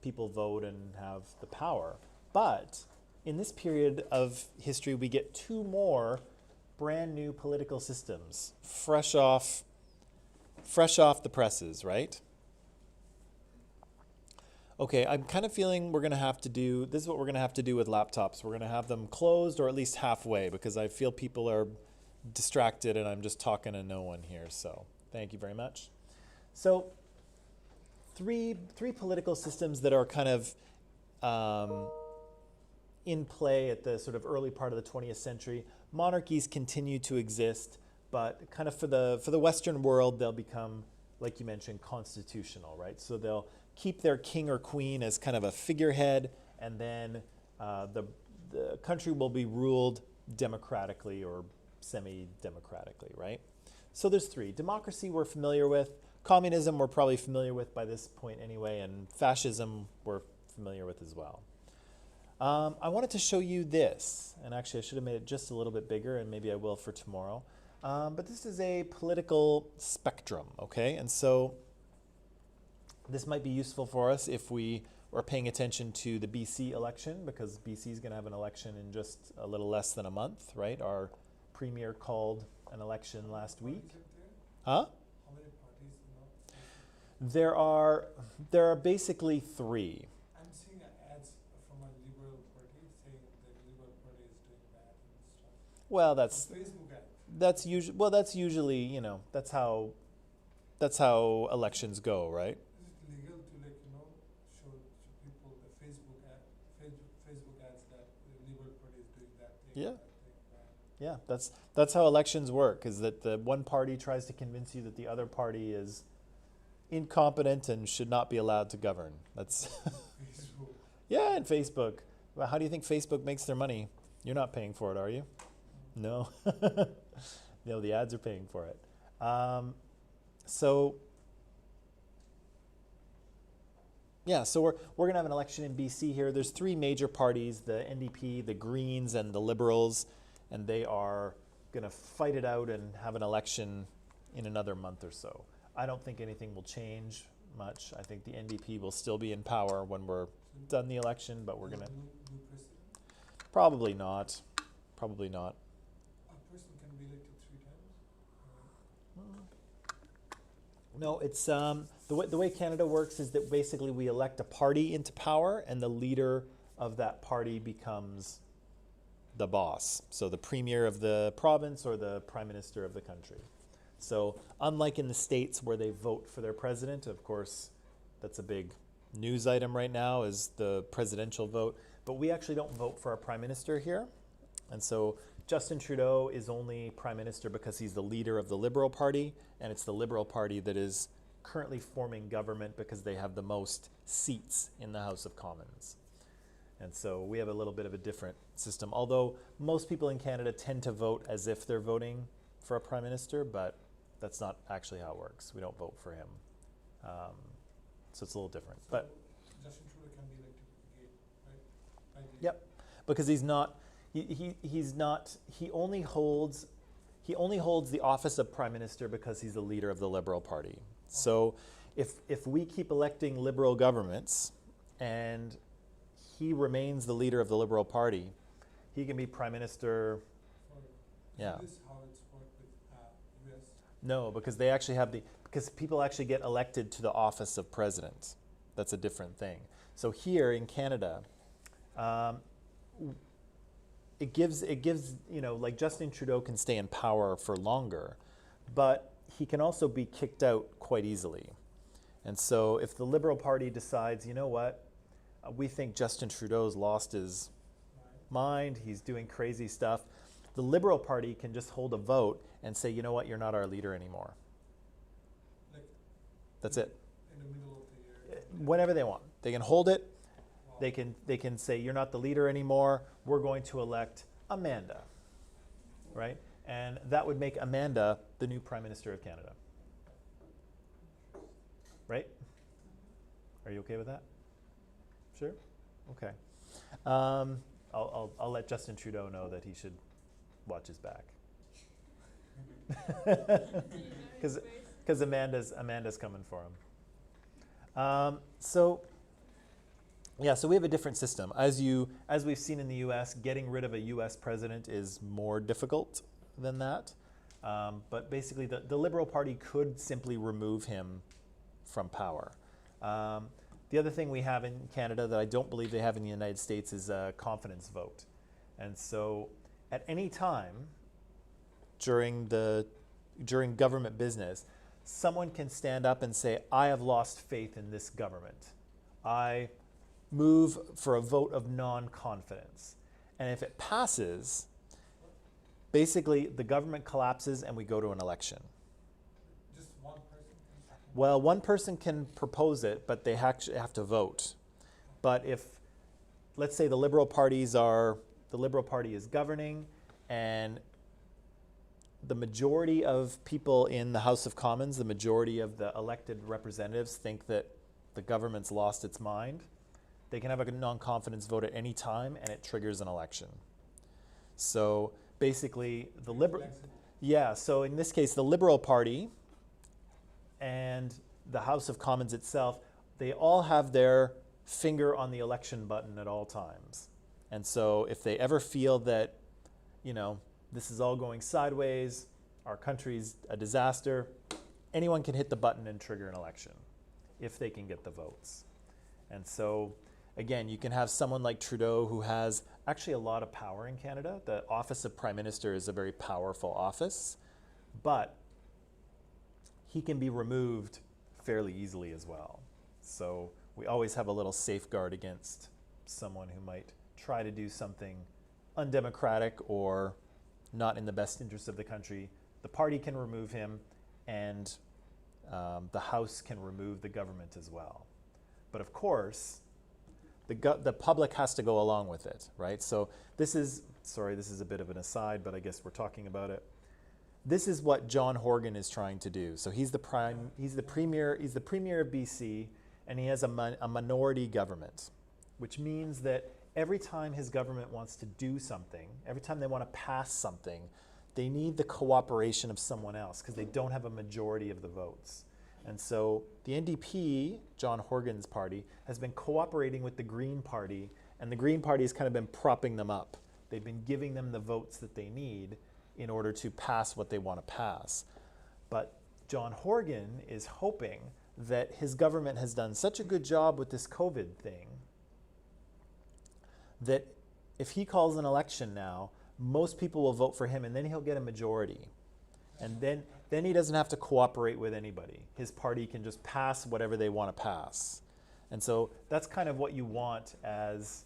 people vote and have the power. But in this period of history, we get two more brand new political systems, fresh off the presses, right? Okay, I'm kind of feeling we're going to have to do, this is what we're going to have to do with laptops. We're going to have them closed or at least halfway because I feel people are distracted and I'm just talking to no one here. So thank you very much. So three political systems that are kind of in play at the sort of early part of the 20th century. Monarchies continue to exist, but kind of for the Western world, they'll become, like you mentioned, constitutional, right? So they'll keep their king or queen as kind of a figurehead, and then the country will be ruled democratically or semi-democratically, right? So there's three. Democracy we're familiar with. Communism we're probably familiar with by this point anyway, and fascism we're familiar with as well. I wanted to show you this, and actually I should have made it just a little bit bigger, and maybe I will for tomorrow. But this is a political spectrum, okay? And so this might be useful for us if we are paying attention to the BC election, because BC is going to have an election in just a little less than a month, right? Our premier called an election last week. Huh? How many parties in that? There are basically three. I'm seeing ads from a Liberal Party saying that the Liberal Party is doing bad and stuff. Well, that's Facebook ad. that's usually, you know, that's how elections go, right? Is it legal to show people the Facebook ads that the Liberal Party is doing that thing? Yeah. That thing, Yeah, that's how elections work, is that the one party tries to convince you that the other party is incompetent and should not be allowed to govern. That's Facebook. yeah, and Facebook. Well, how do you think Facebook makes their money? You're not paying for it, are you? No. No, the ads are paying for it. So Yeah, so we're gonna have an election in BC here. There's three major parties: the NDP, the Greens, and the Liberals, and they are gonna fight it out and have an election in another month or so. I don't think anything will change much. I think the NDP will still be in power when we're done the election, but we're gonna New president? probably not. Probably not. A person can be elected 3 times? No, it's the way Canada works is that basically we elect a party into power, and the leader of that party becomes the boss. So the premier of the province or the prime minister of the country. So unlike in the States where they vote for their president, of course, that's a big news item right now is the presidential vote. But we actually don't vote for our prime minister here. And so Justin Trudeau is only prime minister because he's the leader of the Liberal Party, and it's the Liberal Party that is currently forming government because they have the most seats in the House of Commons. And so we have a little bit of a different system, although most people in Canada tend to vote as if they're voting for a prime minister, but that's not actually how it works. We don't vote for him. So it's a little different. So But Justin Trudeau can be elected again, right? By the- yep, because he's not. He's not. He only holds the office of prime minister because he's the leader of the Liberal Party. So, if we keep electing Liberal governments, and he remains the leader of the Liberal Party, he can be prime minister. Yeah. Is this how it's worked with US? No, because they actually have because people actually get elected to the office of president. That's a different thing. So here in Canada, it gives like Justin Trudeau can stay in power for longer, but he can also be kicked out quite easily. And so if the Liberal Party decides, you know what, we think Justin Trudeau's lost his mind, he's doing crazy stuff, the Liberal Party can just hold a vote and say, you know what, you're not our leader anymore. Like That's it. in the middle of the year? Whenever they want. They can hold it. Wow. They can say, you're not the leader anymore. We're going to elect Amanda, right? And that would make Amanda the new Prime Minister of Canada. Right? Are you okay with that? Sure? Okay. I'll let Justin Trudeau know that he should watch his back. Because Amanda's coming for him. So we have a different system. As we've seen in the U.S., getting rid of a U.S. president is more difficult than that. But basically, the Liberal Party could simply remove him from power. The other thing we have in Canada that I don't believe they have in the United States is a confidence vote. And so at any time during government business, someone can stand up and say, I have lost faith in this government. I move for a vote of non-confidence. And if it passes, basically the government collapses and we go to an election. Just one person? Well, one person can propose it, but they actually have to vote. But if, let's say the Liberal Party is governing, and the majority of people in the House of Commons, the majority of the elected representatives think that the government's lost its mind, they can have a non-confidence vote at any time, and it triggers an election. So basically, so in this case, the Liberal Party and the House of Commons itself, they all have their finger on the election button at all times. And so if they ever feel that, this is all going sideways, our country's a disaster, anyone can hit the button and trigger an election if they can get the votes. And so, again, you can have someone like Trudeau who has actually a lot of power in Canada. The office of Prime Minister is a very powerful office, but he can be removed fairly easily as well. So we always have a little safeguard against someone who might try to do something undemocratic or not in the best interest of the country. The party can remove him, and the House can remove the government as well. But of course, the public has to go along with it, right? So this is a bit of an aside, but I guess we're talking about it. This is what John Horgan is trying to do. So he's the premier of BC, and he has a minority government, which means that every time his government wants to do something, every time they want to pass something, they need the cooperation of someone else because they don't have a majority of the votes. And so the NDP, John Horgan's party, has been cooperating with the Green Party, and the Green Party has kind of been propping them up. They've been giving them the votes that they need in order to pass what they want to pass. But John Horgan is hoping that his government has done such a good job with this COVID thing that if he calls an election now, most people will vote for him, and then he'll get a majority. And then he doesn't have to cooperate with anybody. His party can just pass whatever they want to pass. And so that's kind of what you want as...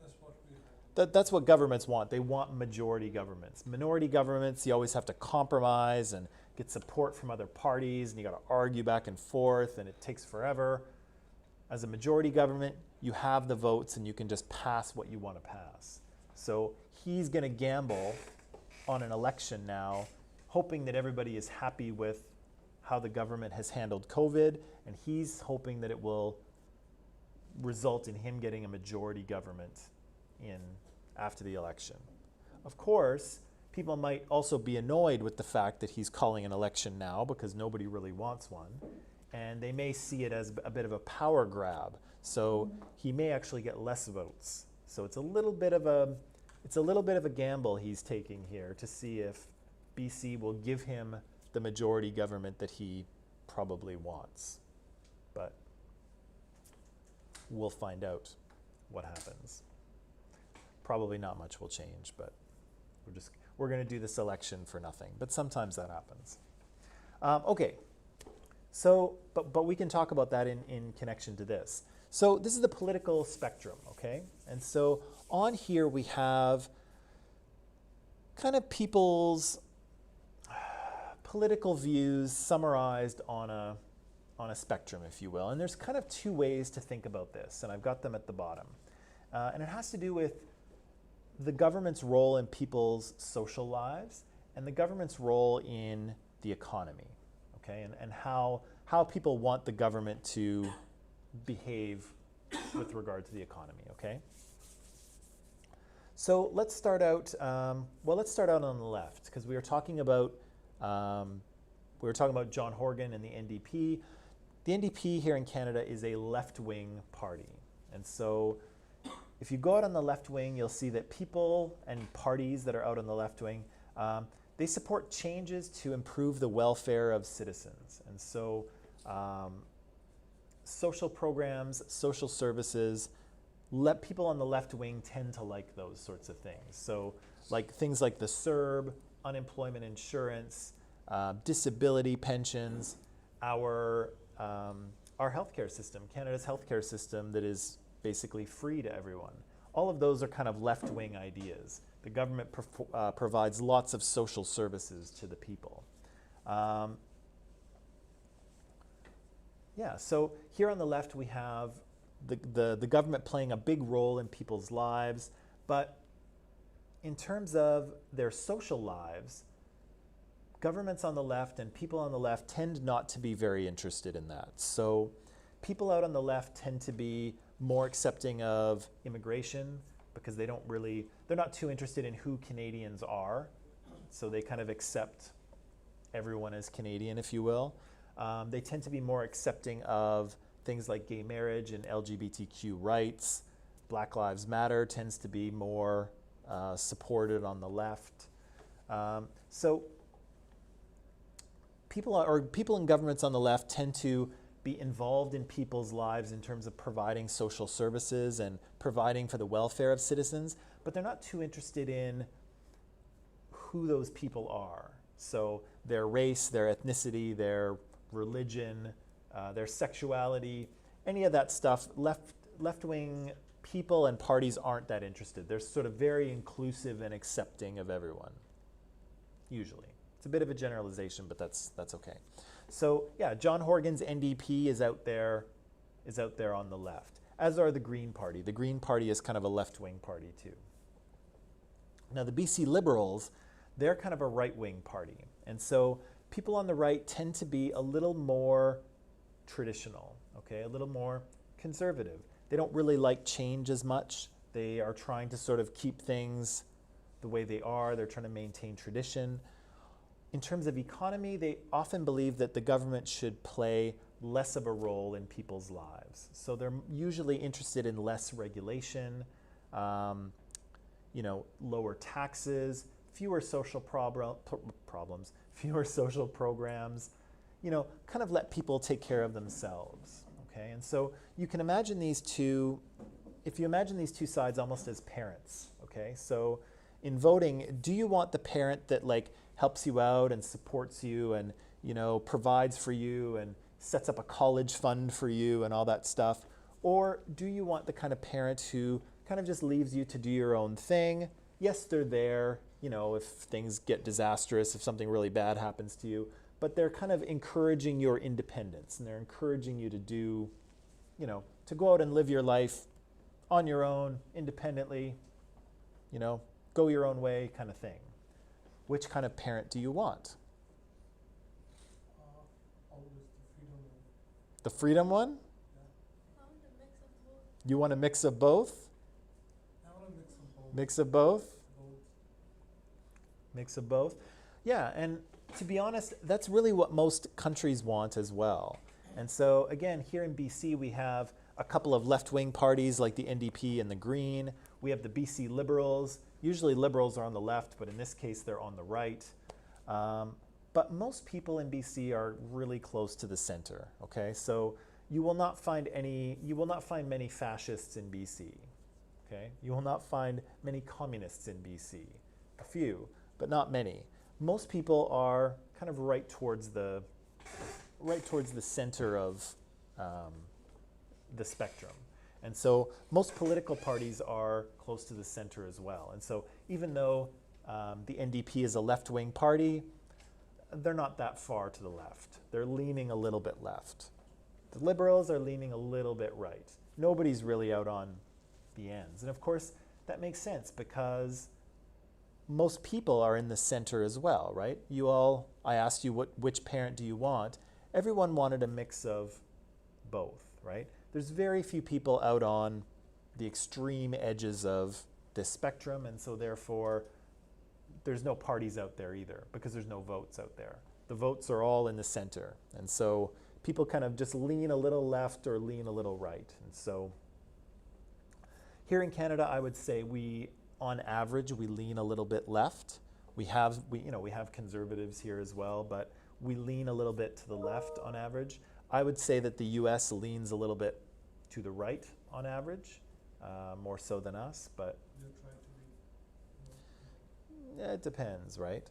That's what we have. That's what governments want. They want majority governments. Minority governments, you always have to compromise and get support from other parties, and you got to argue back and forth, and it takes forever. As a majority government, you have the votes, and you can just pass what you want to pass. So he's going to gamble on an election now, hoping that everybody is happy with how the government has handled COVID, and he's hoping that it will result in him getting a majority government after the election. Of course, people might also be annoyed with the fact that he's calling an election now because nobody really wants one, and they may see it as a bit of a power grab. So he may actually get less votes. So it's a little bit of a gamble he's taking here to see if BC will give him the majority government that he probably wants. But we'll find out what happens. Probably not much will change, but we're going to do this election for nothing. But sometimes that happens. Okay, so but we can talk about that in connection to this. So this is the political spectrum, okay? And so on here we have kind of people's political views summarized on a spectrum, if you will. And there's kind of two ways to think about this, and I've got them at the bottom. And it has to do with the government's role in people's social lives and the government's role in the economy, okay? And how people want the government to behave with regard to the economy, okay? So let's start out, on the left, because we were talking about John Horgan and the NDP. The NDP here in Canada is a left-wing party. And so if you go out on the left wing, you'll see that people and parties that are out on the left wing, they support changes to improve the welfare of citizens. And so social programs, social services, people on the left wing tend to like those sorts of things. So like things like the CERB, unemployment insurance, disability pensions, our healthcare system, Canada's healthcare system that is basically free to everyone. All of those are kind of left-wing ideas. The government provides lots of social services to the people. So here on the left we have the government playing a big role in people's lives, but in terms of their social lives, governments on the left and people on the left tend not to be very interested in that. So people out on the left tend to be more accepting of immigration because they're not too interested in who Canadians are. So they kind of accept everyone as Canadian, if you will. They tend to be more accepting of things like gay marriage and LGBTQ rights. Black Lives Matter tends to be more supported on the left. So people in governments on the left tend to be involved in people's lives in terms of providing social services and providing for the welfare of citizens, but they're not too interested in who those people are. So their race, their ethnicity, their religion, their sexuality, any of that stuff, left-wing people and parties aren't that interested. They're sort of very inclusive and accepting of everyone, usually. It's a bit of a generalization, but that's okay. So yeah, John Horgan's NDP is out there on the left, as are the Green Party. The Green Party is kind of a left-wing party too. Now the BC Liberals, they're kind of a right-wing party. And so people on the right tend to be a little more traditional, okay, a little more conservative. They don't really like change as much. They are trying to sort of keep things the way they are. They're trying to maintain tradition. In terms of economy, they often believe that the government should play less of a role in people's lives. So they're usually interested in less regulation, lower taxes, fewer social problems, fewer social programs, kind of let people take care of themselves, okay? And so you can imagine these two, if you imagine these two sides almost as parents, okay? So in voting, do you want the parent that helps you out and supports you and, provides for you and sets up a college fund for you and all that stuff? Or do you want the kind of parent who kind of just leaves you to do your own thing? Yes, they're there, if things get disastrous, if something really bad happens to you, but they're kind of encouraging your independence and they're encouraging you to do, to go out and live your life on your own, independently, go your own way kind of thing. Which kind of parent do you want? Always the freedom one. The freedom one? Yeah. I want a mix of both. You want a mix of both? I want a mix of both. Mix of both? Both. Mix of both? Yeah, and to be honest, that's really what most countries want as well. And so again, here in BC, we have a couple of left-wing parties like the NDP and the Green. We have the BC Liberals. Usually Liberals are on the left, but in this case, they're on the right. But most people in BC are really close to the center, okay? So you will not find many fascists in BC, okay? You will not find many communists in BC. A few, but not many. Most people are kind of right towards the center of the spectrum. And so most political parties are close to the center as well. And so even though the NDP is a left-wing party, they're not that far to the left. They're leaning a little bit left. The Liberals are leaning a little bit right. Nobody's really out on the ends. And of course, that makes sense because most people are in the center as well, right? I asked you which parent do you want? Everyone wanted a mix of both, right? There's very few people out on the extreme edges of this spectrum, and so therefore there's no parties out there either because there's no votes out there. The votes are all in the center, and so people kind of just lean a little left or lean a little right. And so here in Canada, I would say on average, we lean a little bit left. We have conservatives here as well, but we lean a little bit to the left on average. I would say that the US leans a little bit to the right on average, more so than us, but They're trying to be. it depends, right?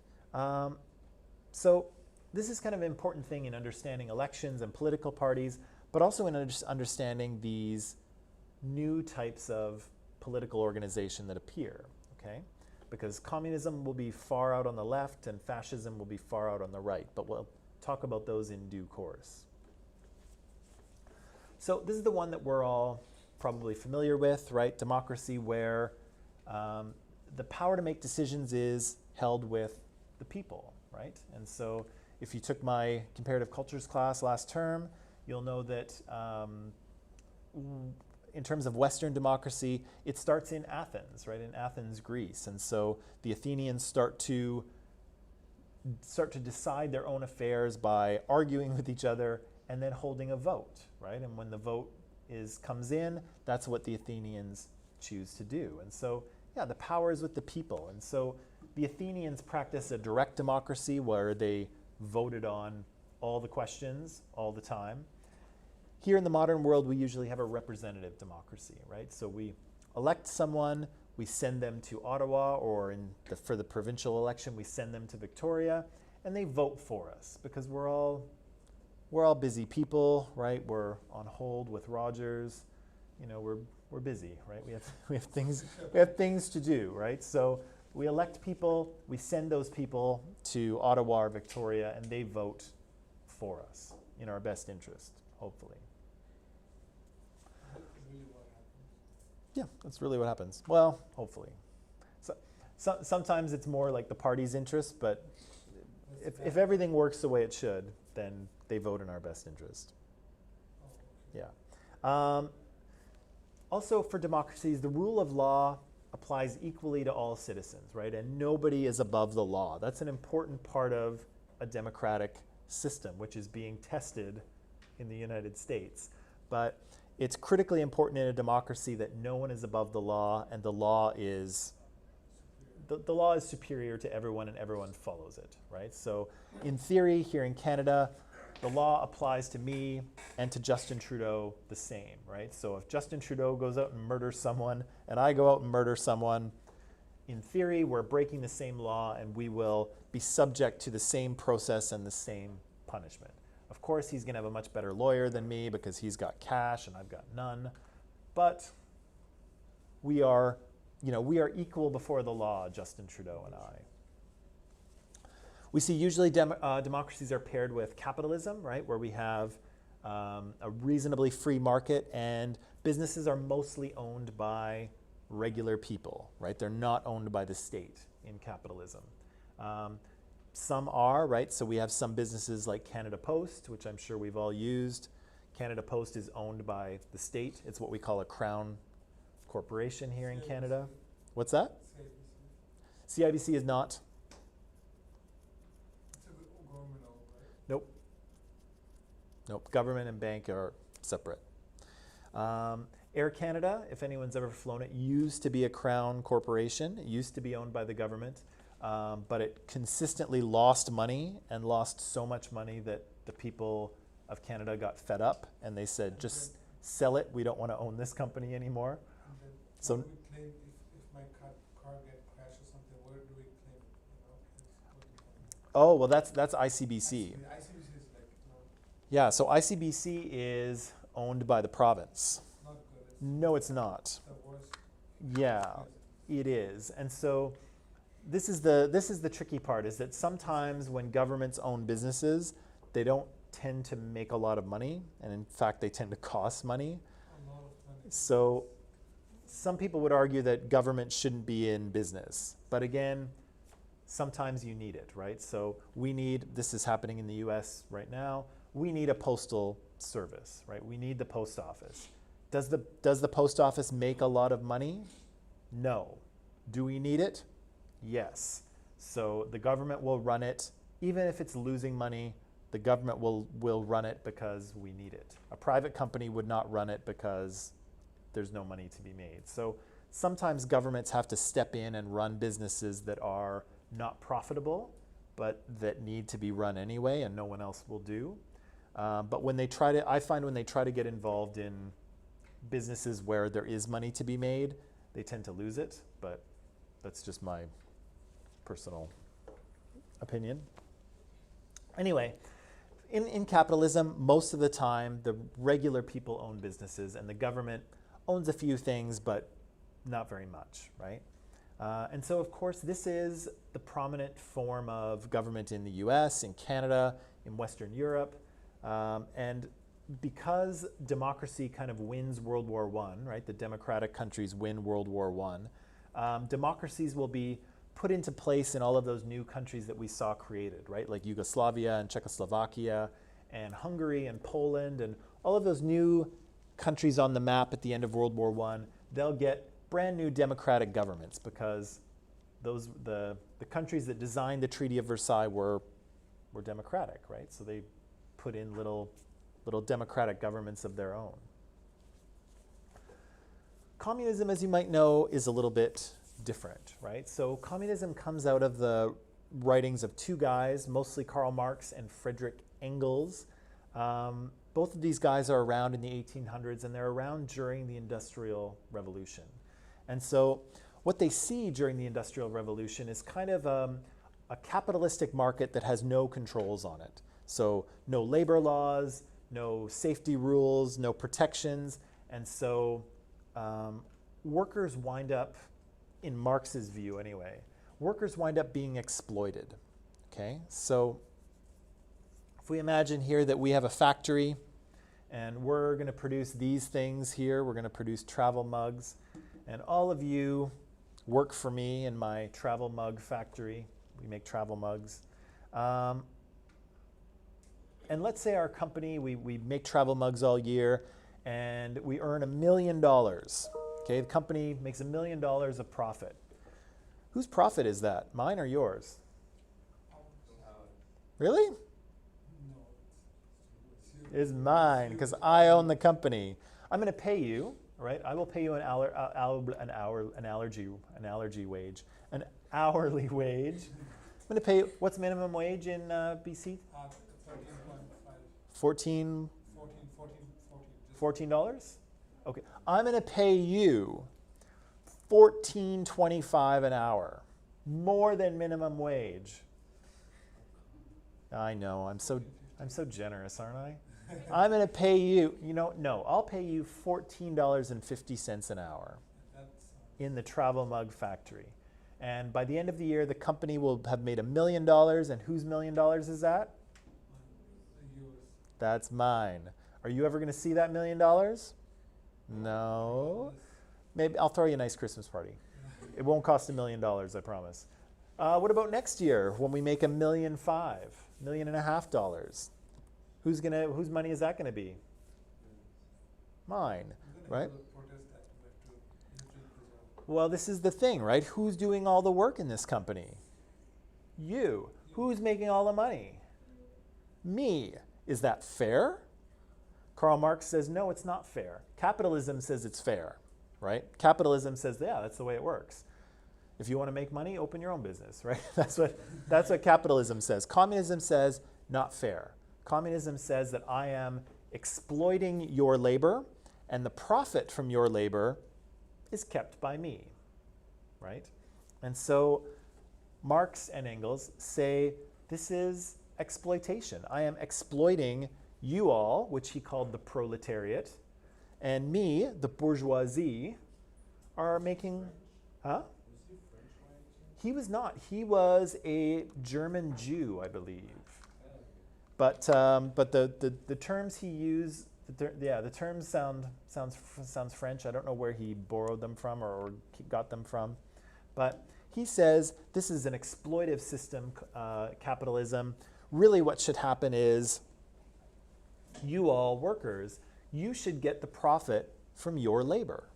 So this is kind of an important thing in understanding elections and political parties, but also in understanding these new types of political organization that appear, okay? Because communism will be far out on the left and fascism will be far out on the right, but we'll talk about those in due course. So this is the one that we're all probably familiar with, right? Democracy, where the power to make decisions is held with the people, right? And so if you took my comparative cultures class last term, you'll know that in terms of Western democracy, it starts in Athens, right? In Athens, Greece. And so the Athenians start to decide their own affairs by arguing with each other and then holding a vote, right? And when the vote comes in, that's what the Athenians choose to do. And so, yeah, the power is with the people. And so the Athenians practiced a direct democracy where they voted on all the questions all the time. Here in the modern world, we usually have a representative democracy, right? So we elect someone, we send them to Ottawa, or for the provincial election, we send them to Victoria, and they vote for us because we're all busy people, right? We're on hold with Rogers. We're busy, right? We have things to do, right? So we elect people, we send those people to Ottawa or Victoria, and they vote for us in our best interest, hopefully. That's really what happens. Yeah, that's really what happens. Well, hopefully. So sometimes it's more like the party's interest, but if everything works the way it should, then they vote in our best interest. Yeah. Also, for democracies, the rule of law applies equally to all citizens, right? And nobody is above the law. That's an important part of a democratic system, which is being tested in the United States. But it's critically important in a democracy that no one is above the law, and the law is superior to everyone, and everyone follows it, right? So in theory, here in Canada, the law applies to me and to Justin Trudeau the same, right? So if Justin Trudeau goes out and murders someone, and I go out and murder someone, in theory, we're breaking the same law, and we will be subject to the same process and the same punishment. Of course, he's going to have a much better lawyer than me because he's got cash and I've got none. But we are equal before the law, Justin Trudeau and I. We see usually democracies are paired with capitalism, right, where we have a reasonably free market, and businesses are mostly owned by regular people, right? They're not owned by the state in capitalism. Some are, right? So we have some businesses like Canada Post, which I'm sure we've all used. Canada Post is owned by the state. It's what we call a crown corporation here in Canada. What's that? CIBC is not. It's a government owned, right? Nope. Nope. Government and bank are separate. Air Canada, if anyone's ever flown it, used to be a crown corporation. It used to be owned by the government, but it consistently lost money and lost so much money that the people of Canada got fed up, and they said, just sell it. We don't want to own this company anymore. And then So- what do we claim if my car get crashed or something? Where do we claim it? Oh, well, that's ICBC. ICBC is like, Yeah, so ICBC is owned by the province. it's not good. It's No, it's not. the worst. Yeah, it is. And so this is the tricky part, is that sometimes when governments own businesses, they don't tend to make a lot of money, and in fact they tend to cost money. A lot of money. So some people would argue that government shouldn't be in business. But again, sometimes you need it, right? So this is happening in the US right now, we need a postal service, right? We need the post office. Does the post office make a lot of money? No. Do we need it? Yes. So the government will run it. Even if it's losing money, the government will run it because we need it. A private company would not run it because there's no money to be made. So sometimes governments have to step in and run businesses that are not profitable, but that need to be run anyway, and no one else will do. But I find when they try to get involved in businesses where there is money to be made, they tend to lose it. But that's just my personal opinion. Anyway, in capitalism, most of the time, the regular people own businesses, and the government owns a few things, but not very much, right? And so, of course, this is the prominent form of government in the US, in Canada, in Western Europe. And because democracy kind of wins World War I, right? The democratic countries win World War I. Democracies will be put into place in all of those new countries that we saw created, right? Like Yugoslavia and Czechoslovakia and Hungary and Poland and all of those new countries on the map at the end of World War I. They'll get brand new democratic governments because the countries that designed the Treaty of Versailles were democratic, right? So they put in little democratic governments of their own. Communism, as you might know, is a little bit different, right? So communism comes out of the writings of two guys, mostly Karl Marx and Friedrich Engels. Both of these guys are around in the 1800s, and they're around during the Industrial Revolution. And so what they see during the Industrial Revolution is kind of a capitalistic market that has no controls on it. So no labor laws, no safety rules, no protections. And so workers wind up, in Marx's view anyway, workers wind up being exploited, okay? So if we imagine here that we have a factory and we're gonna produce these things here, we're gonna produce travel mugs, and all of you work for me in my travel mug factory. We make travel mugs. And let's say our company, we make travel mugs all year, and we earn $1 million. Okay, the company makes $1 million of profit. Whose profit is that? Mine or yours? Really? No, It's mine because I own the company. I'm going to pay you, right? I will pay you an hourly wage. I'm going to pay you, what's minimum wage in BC? 13.5, 14 14. $14? Okay. I'm going to pay you $14.25 an hour. More than minimum wage. I know, I'm so generous, aren't I? I'm going to pay you, no, I'll pay you $14.50 an hour That's in the travel mug factory. And by the end of the year, the company will have made $1 million. And whose $1 million is that? yours. That's mine. Are you ever going to see that $1 million? No. Maybe I'll throw you a nice Christmas party. It won't cost $1 million, I promise. What about next year when we make $1.5 million, $1.5 million? Whose money is that going to be? Mine, right? Protest that we have to increase the job. Well, this is the thing, right? Who's doing all the work in this company? You. Who's making all the money? Me. Is that fair? Karl Marx says, no, it's not fair. Capitalism says it's fair, right? Capitalism says, yeah, that's the way it works. If you want to make money, open your own business, right? That's what capitalism says. Communism says, not fair. Communism says that I am exploiting your labor, and the profit from your labor is kept by me, right? And so Marx and Engels say this is exploitation. I am exploiting you all, which he called the proletariat, and me, the bourgeoisie, are making, huh? Was he French by any chance? He was not. He was a German Jew, I believe. But the terms he used, the terms sounds French. I don't know where he borrowed them from or got them from, but he says this is an exploitive system, capitalism. Really, what should happen is you all workers, you should get the profit from your labor,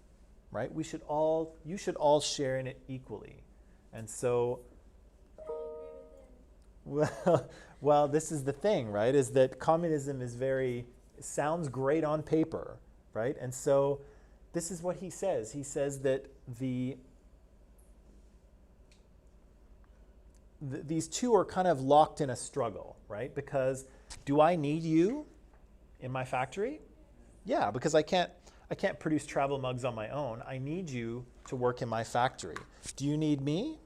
right? You should all share in it equally, and so. Well, this is the thing, right? Is that communism sounds great on paper, right? And so this is what he says. He says that these two are kind of locked in a struggle, right? Because do I need you in my factory? Yeah, because I can't produce travel mugs on my own. I need you to work in my factory. Do you need me?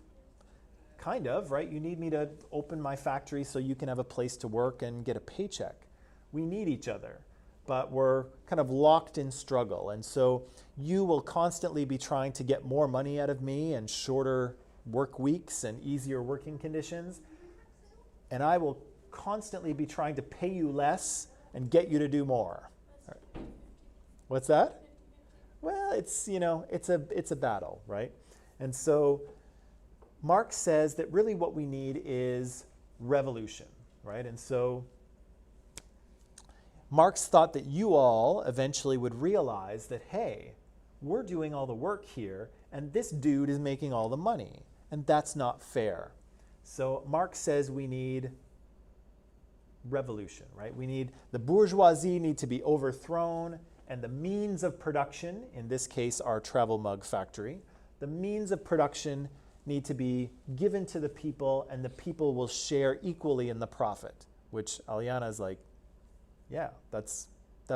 Kind of, right? You need me to open my factory so you can have a place to work and get a paycheck. We need each other, but we're kind of locked in struggle. And so you will constantly be trying to get more money out of me and shorter work weeks and easier working conditions. And I will constantly be trying to pay you less and get you to do more. What's that? Well, it's a battle, right? And so Marx says that really what we need is revolution, right? And so Marx thought that you all eventually would realize that, hey, we're doing all the work here, and this dude is making all the money, and that's not fair. So Marx says we need revolution, right? The bourgeoisie need to be overthrown, and the means of production, in this case our travel mug factory, the means of production need to be given to the people, and the people will share equally in the profit, which Aliana is like, yeah, that's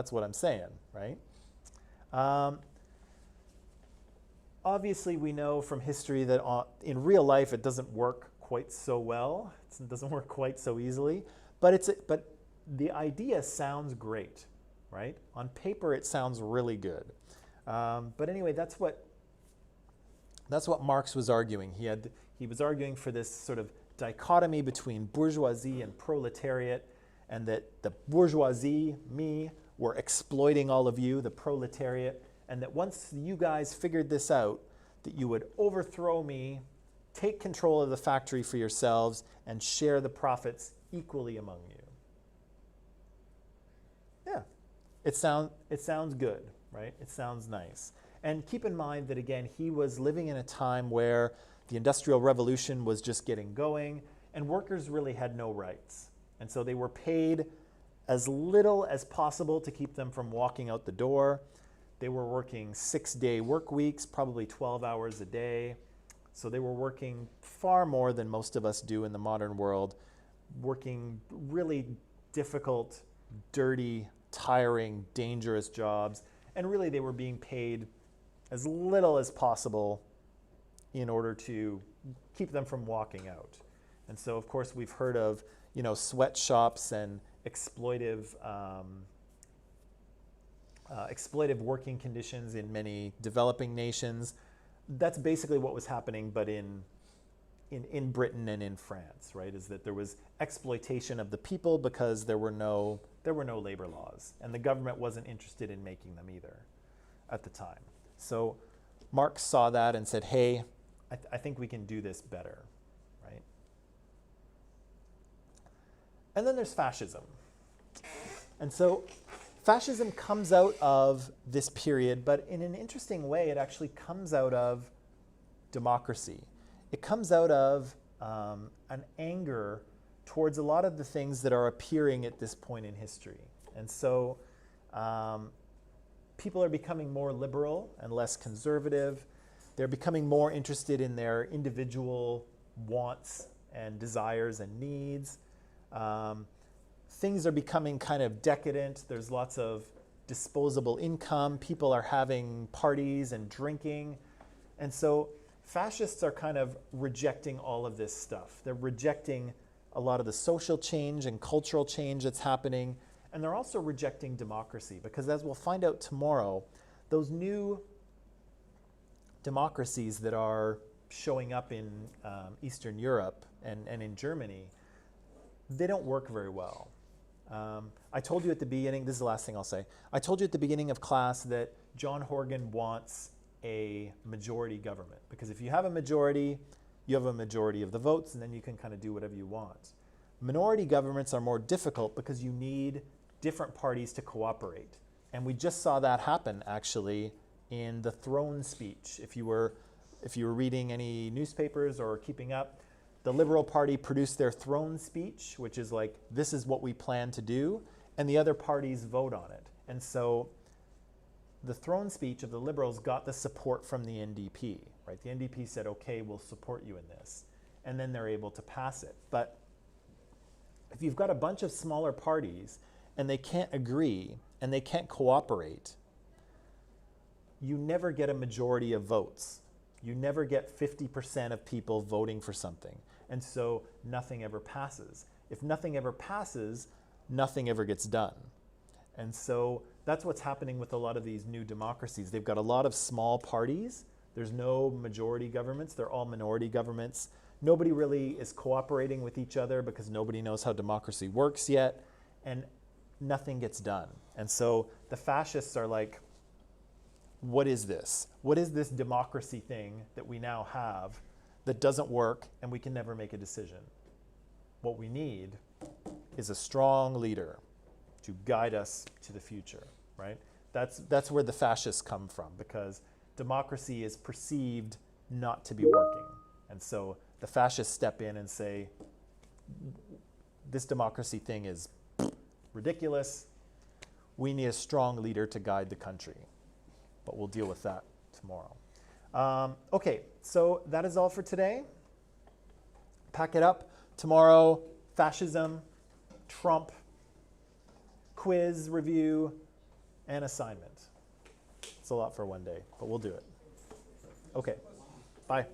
what I'm saying, right? Obviously, we know from history that in real life it doesn't work quite so well. It doesn't work quite so easily, but the idea sounds great, right? On paper, it sounds really good. But anyway, that's what Marx was arguing. He was arguing for this sort of dichotomy between bourgeoisie and proletariat, and that the bourgeoisie, me, were exploiting all of you, the proletariat, and that once you guys figured this out, that you would overthrow me, take control of the factory for yourselves, and share the profits equally among you. Yeah. It sounds good, right? It sounds nice. And keep in mind that, again, he was living in a time where the Industrial Revolution was just getting going, and workers really had no rights. And so they were paid as little as possible to keep them from walking out the door. They were working 6-day work weeks, probably 12 hours a day. So they were working far more than most of us do in the modern world, working really difficult, dirty, tiring, dangerous jobs. And really they were being paid as little as possible in order to keep them from walking out. And so, of course, we've heard of, sweatshops and exploitive working conditions in many developing nations. That's basically what was happening, but in Britain and in France, right? Is that there was exploitation of the people because there were no labor laws, and the government wasn't interested in making them either at the time. So Marx saw that and said, hey, I think we can do this better, right? And then there's fascism. And so fascism comes out of this period, but in an interesting way, it actually comes out of democracy. It comes out of an anger towards a lot of the things that are appearing at this point in history. And so people are becoming more liberal and less conservative. They're becoming more interested in their individual wants and desires and needs. Things are becoming kind of decadent. There's lots of disposable income. People are having parties and drinking. And so fascists are kind of rejecting all of this stuff. They're rejecting a lot of the social change and cultural change that's happening. And they're also rejecting democracy because, as we'll find out tomorrow, those new democracies that are showing up in Eastern Europe and in Germany, they don't work very well. I told you at the beginning, this is the last thing I'll say, I told you at the beginning of class that John Horgan wants a majority government, because if you have a majority, you have a majority of the votes, and then you can kind of do whatever you want. Minority governments are more difficult because you need different parties to cooperate. And we just saw that happen, actually, in the throne speech. If you were reading any newspapers or keeping up, the Liberal Party produced their throne speech, which is like, this is what we plan to do, and the other parties vote on it. And so the throne speech of the Liberals got the support from the NDP, right? The NDP said, okay, we'll support you in this. And then they're able to pass it. But if you've got a bunch of smaller parties and they can't agree and they can't cooperate, you never get a majority of votes. You never get 50% of people voting for something. And so nothing ever passes. If nothing ever passes, nothing ever gets done. And so that's what's happening with a lot of these new democracies. They've got a lot of small parties. There's no majority governments. They're all minority governments. Nobody really is cooperating with each other because nobody knows how democracy works yet, and nothing gets done. And so the fascists are like, what is this? What is this democracy thing that we now have that doesn't work and we can never make a decision? What we need is a strong leader to guide us to the future, right? That's where the fascists come from, because democracy is perceived not to be working. And so the fascists step in and say, this democracy thing is ridiculous. We need a strong leader to guide the country. But we'll deal with that tomorrow. Okay, so that is all for today. Pack it up. Tomorrow, fascism, Trump, quiz, review, and assignment. It's a lot for one day, but we'll do it. Okay, bye.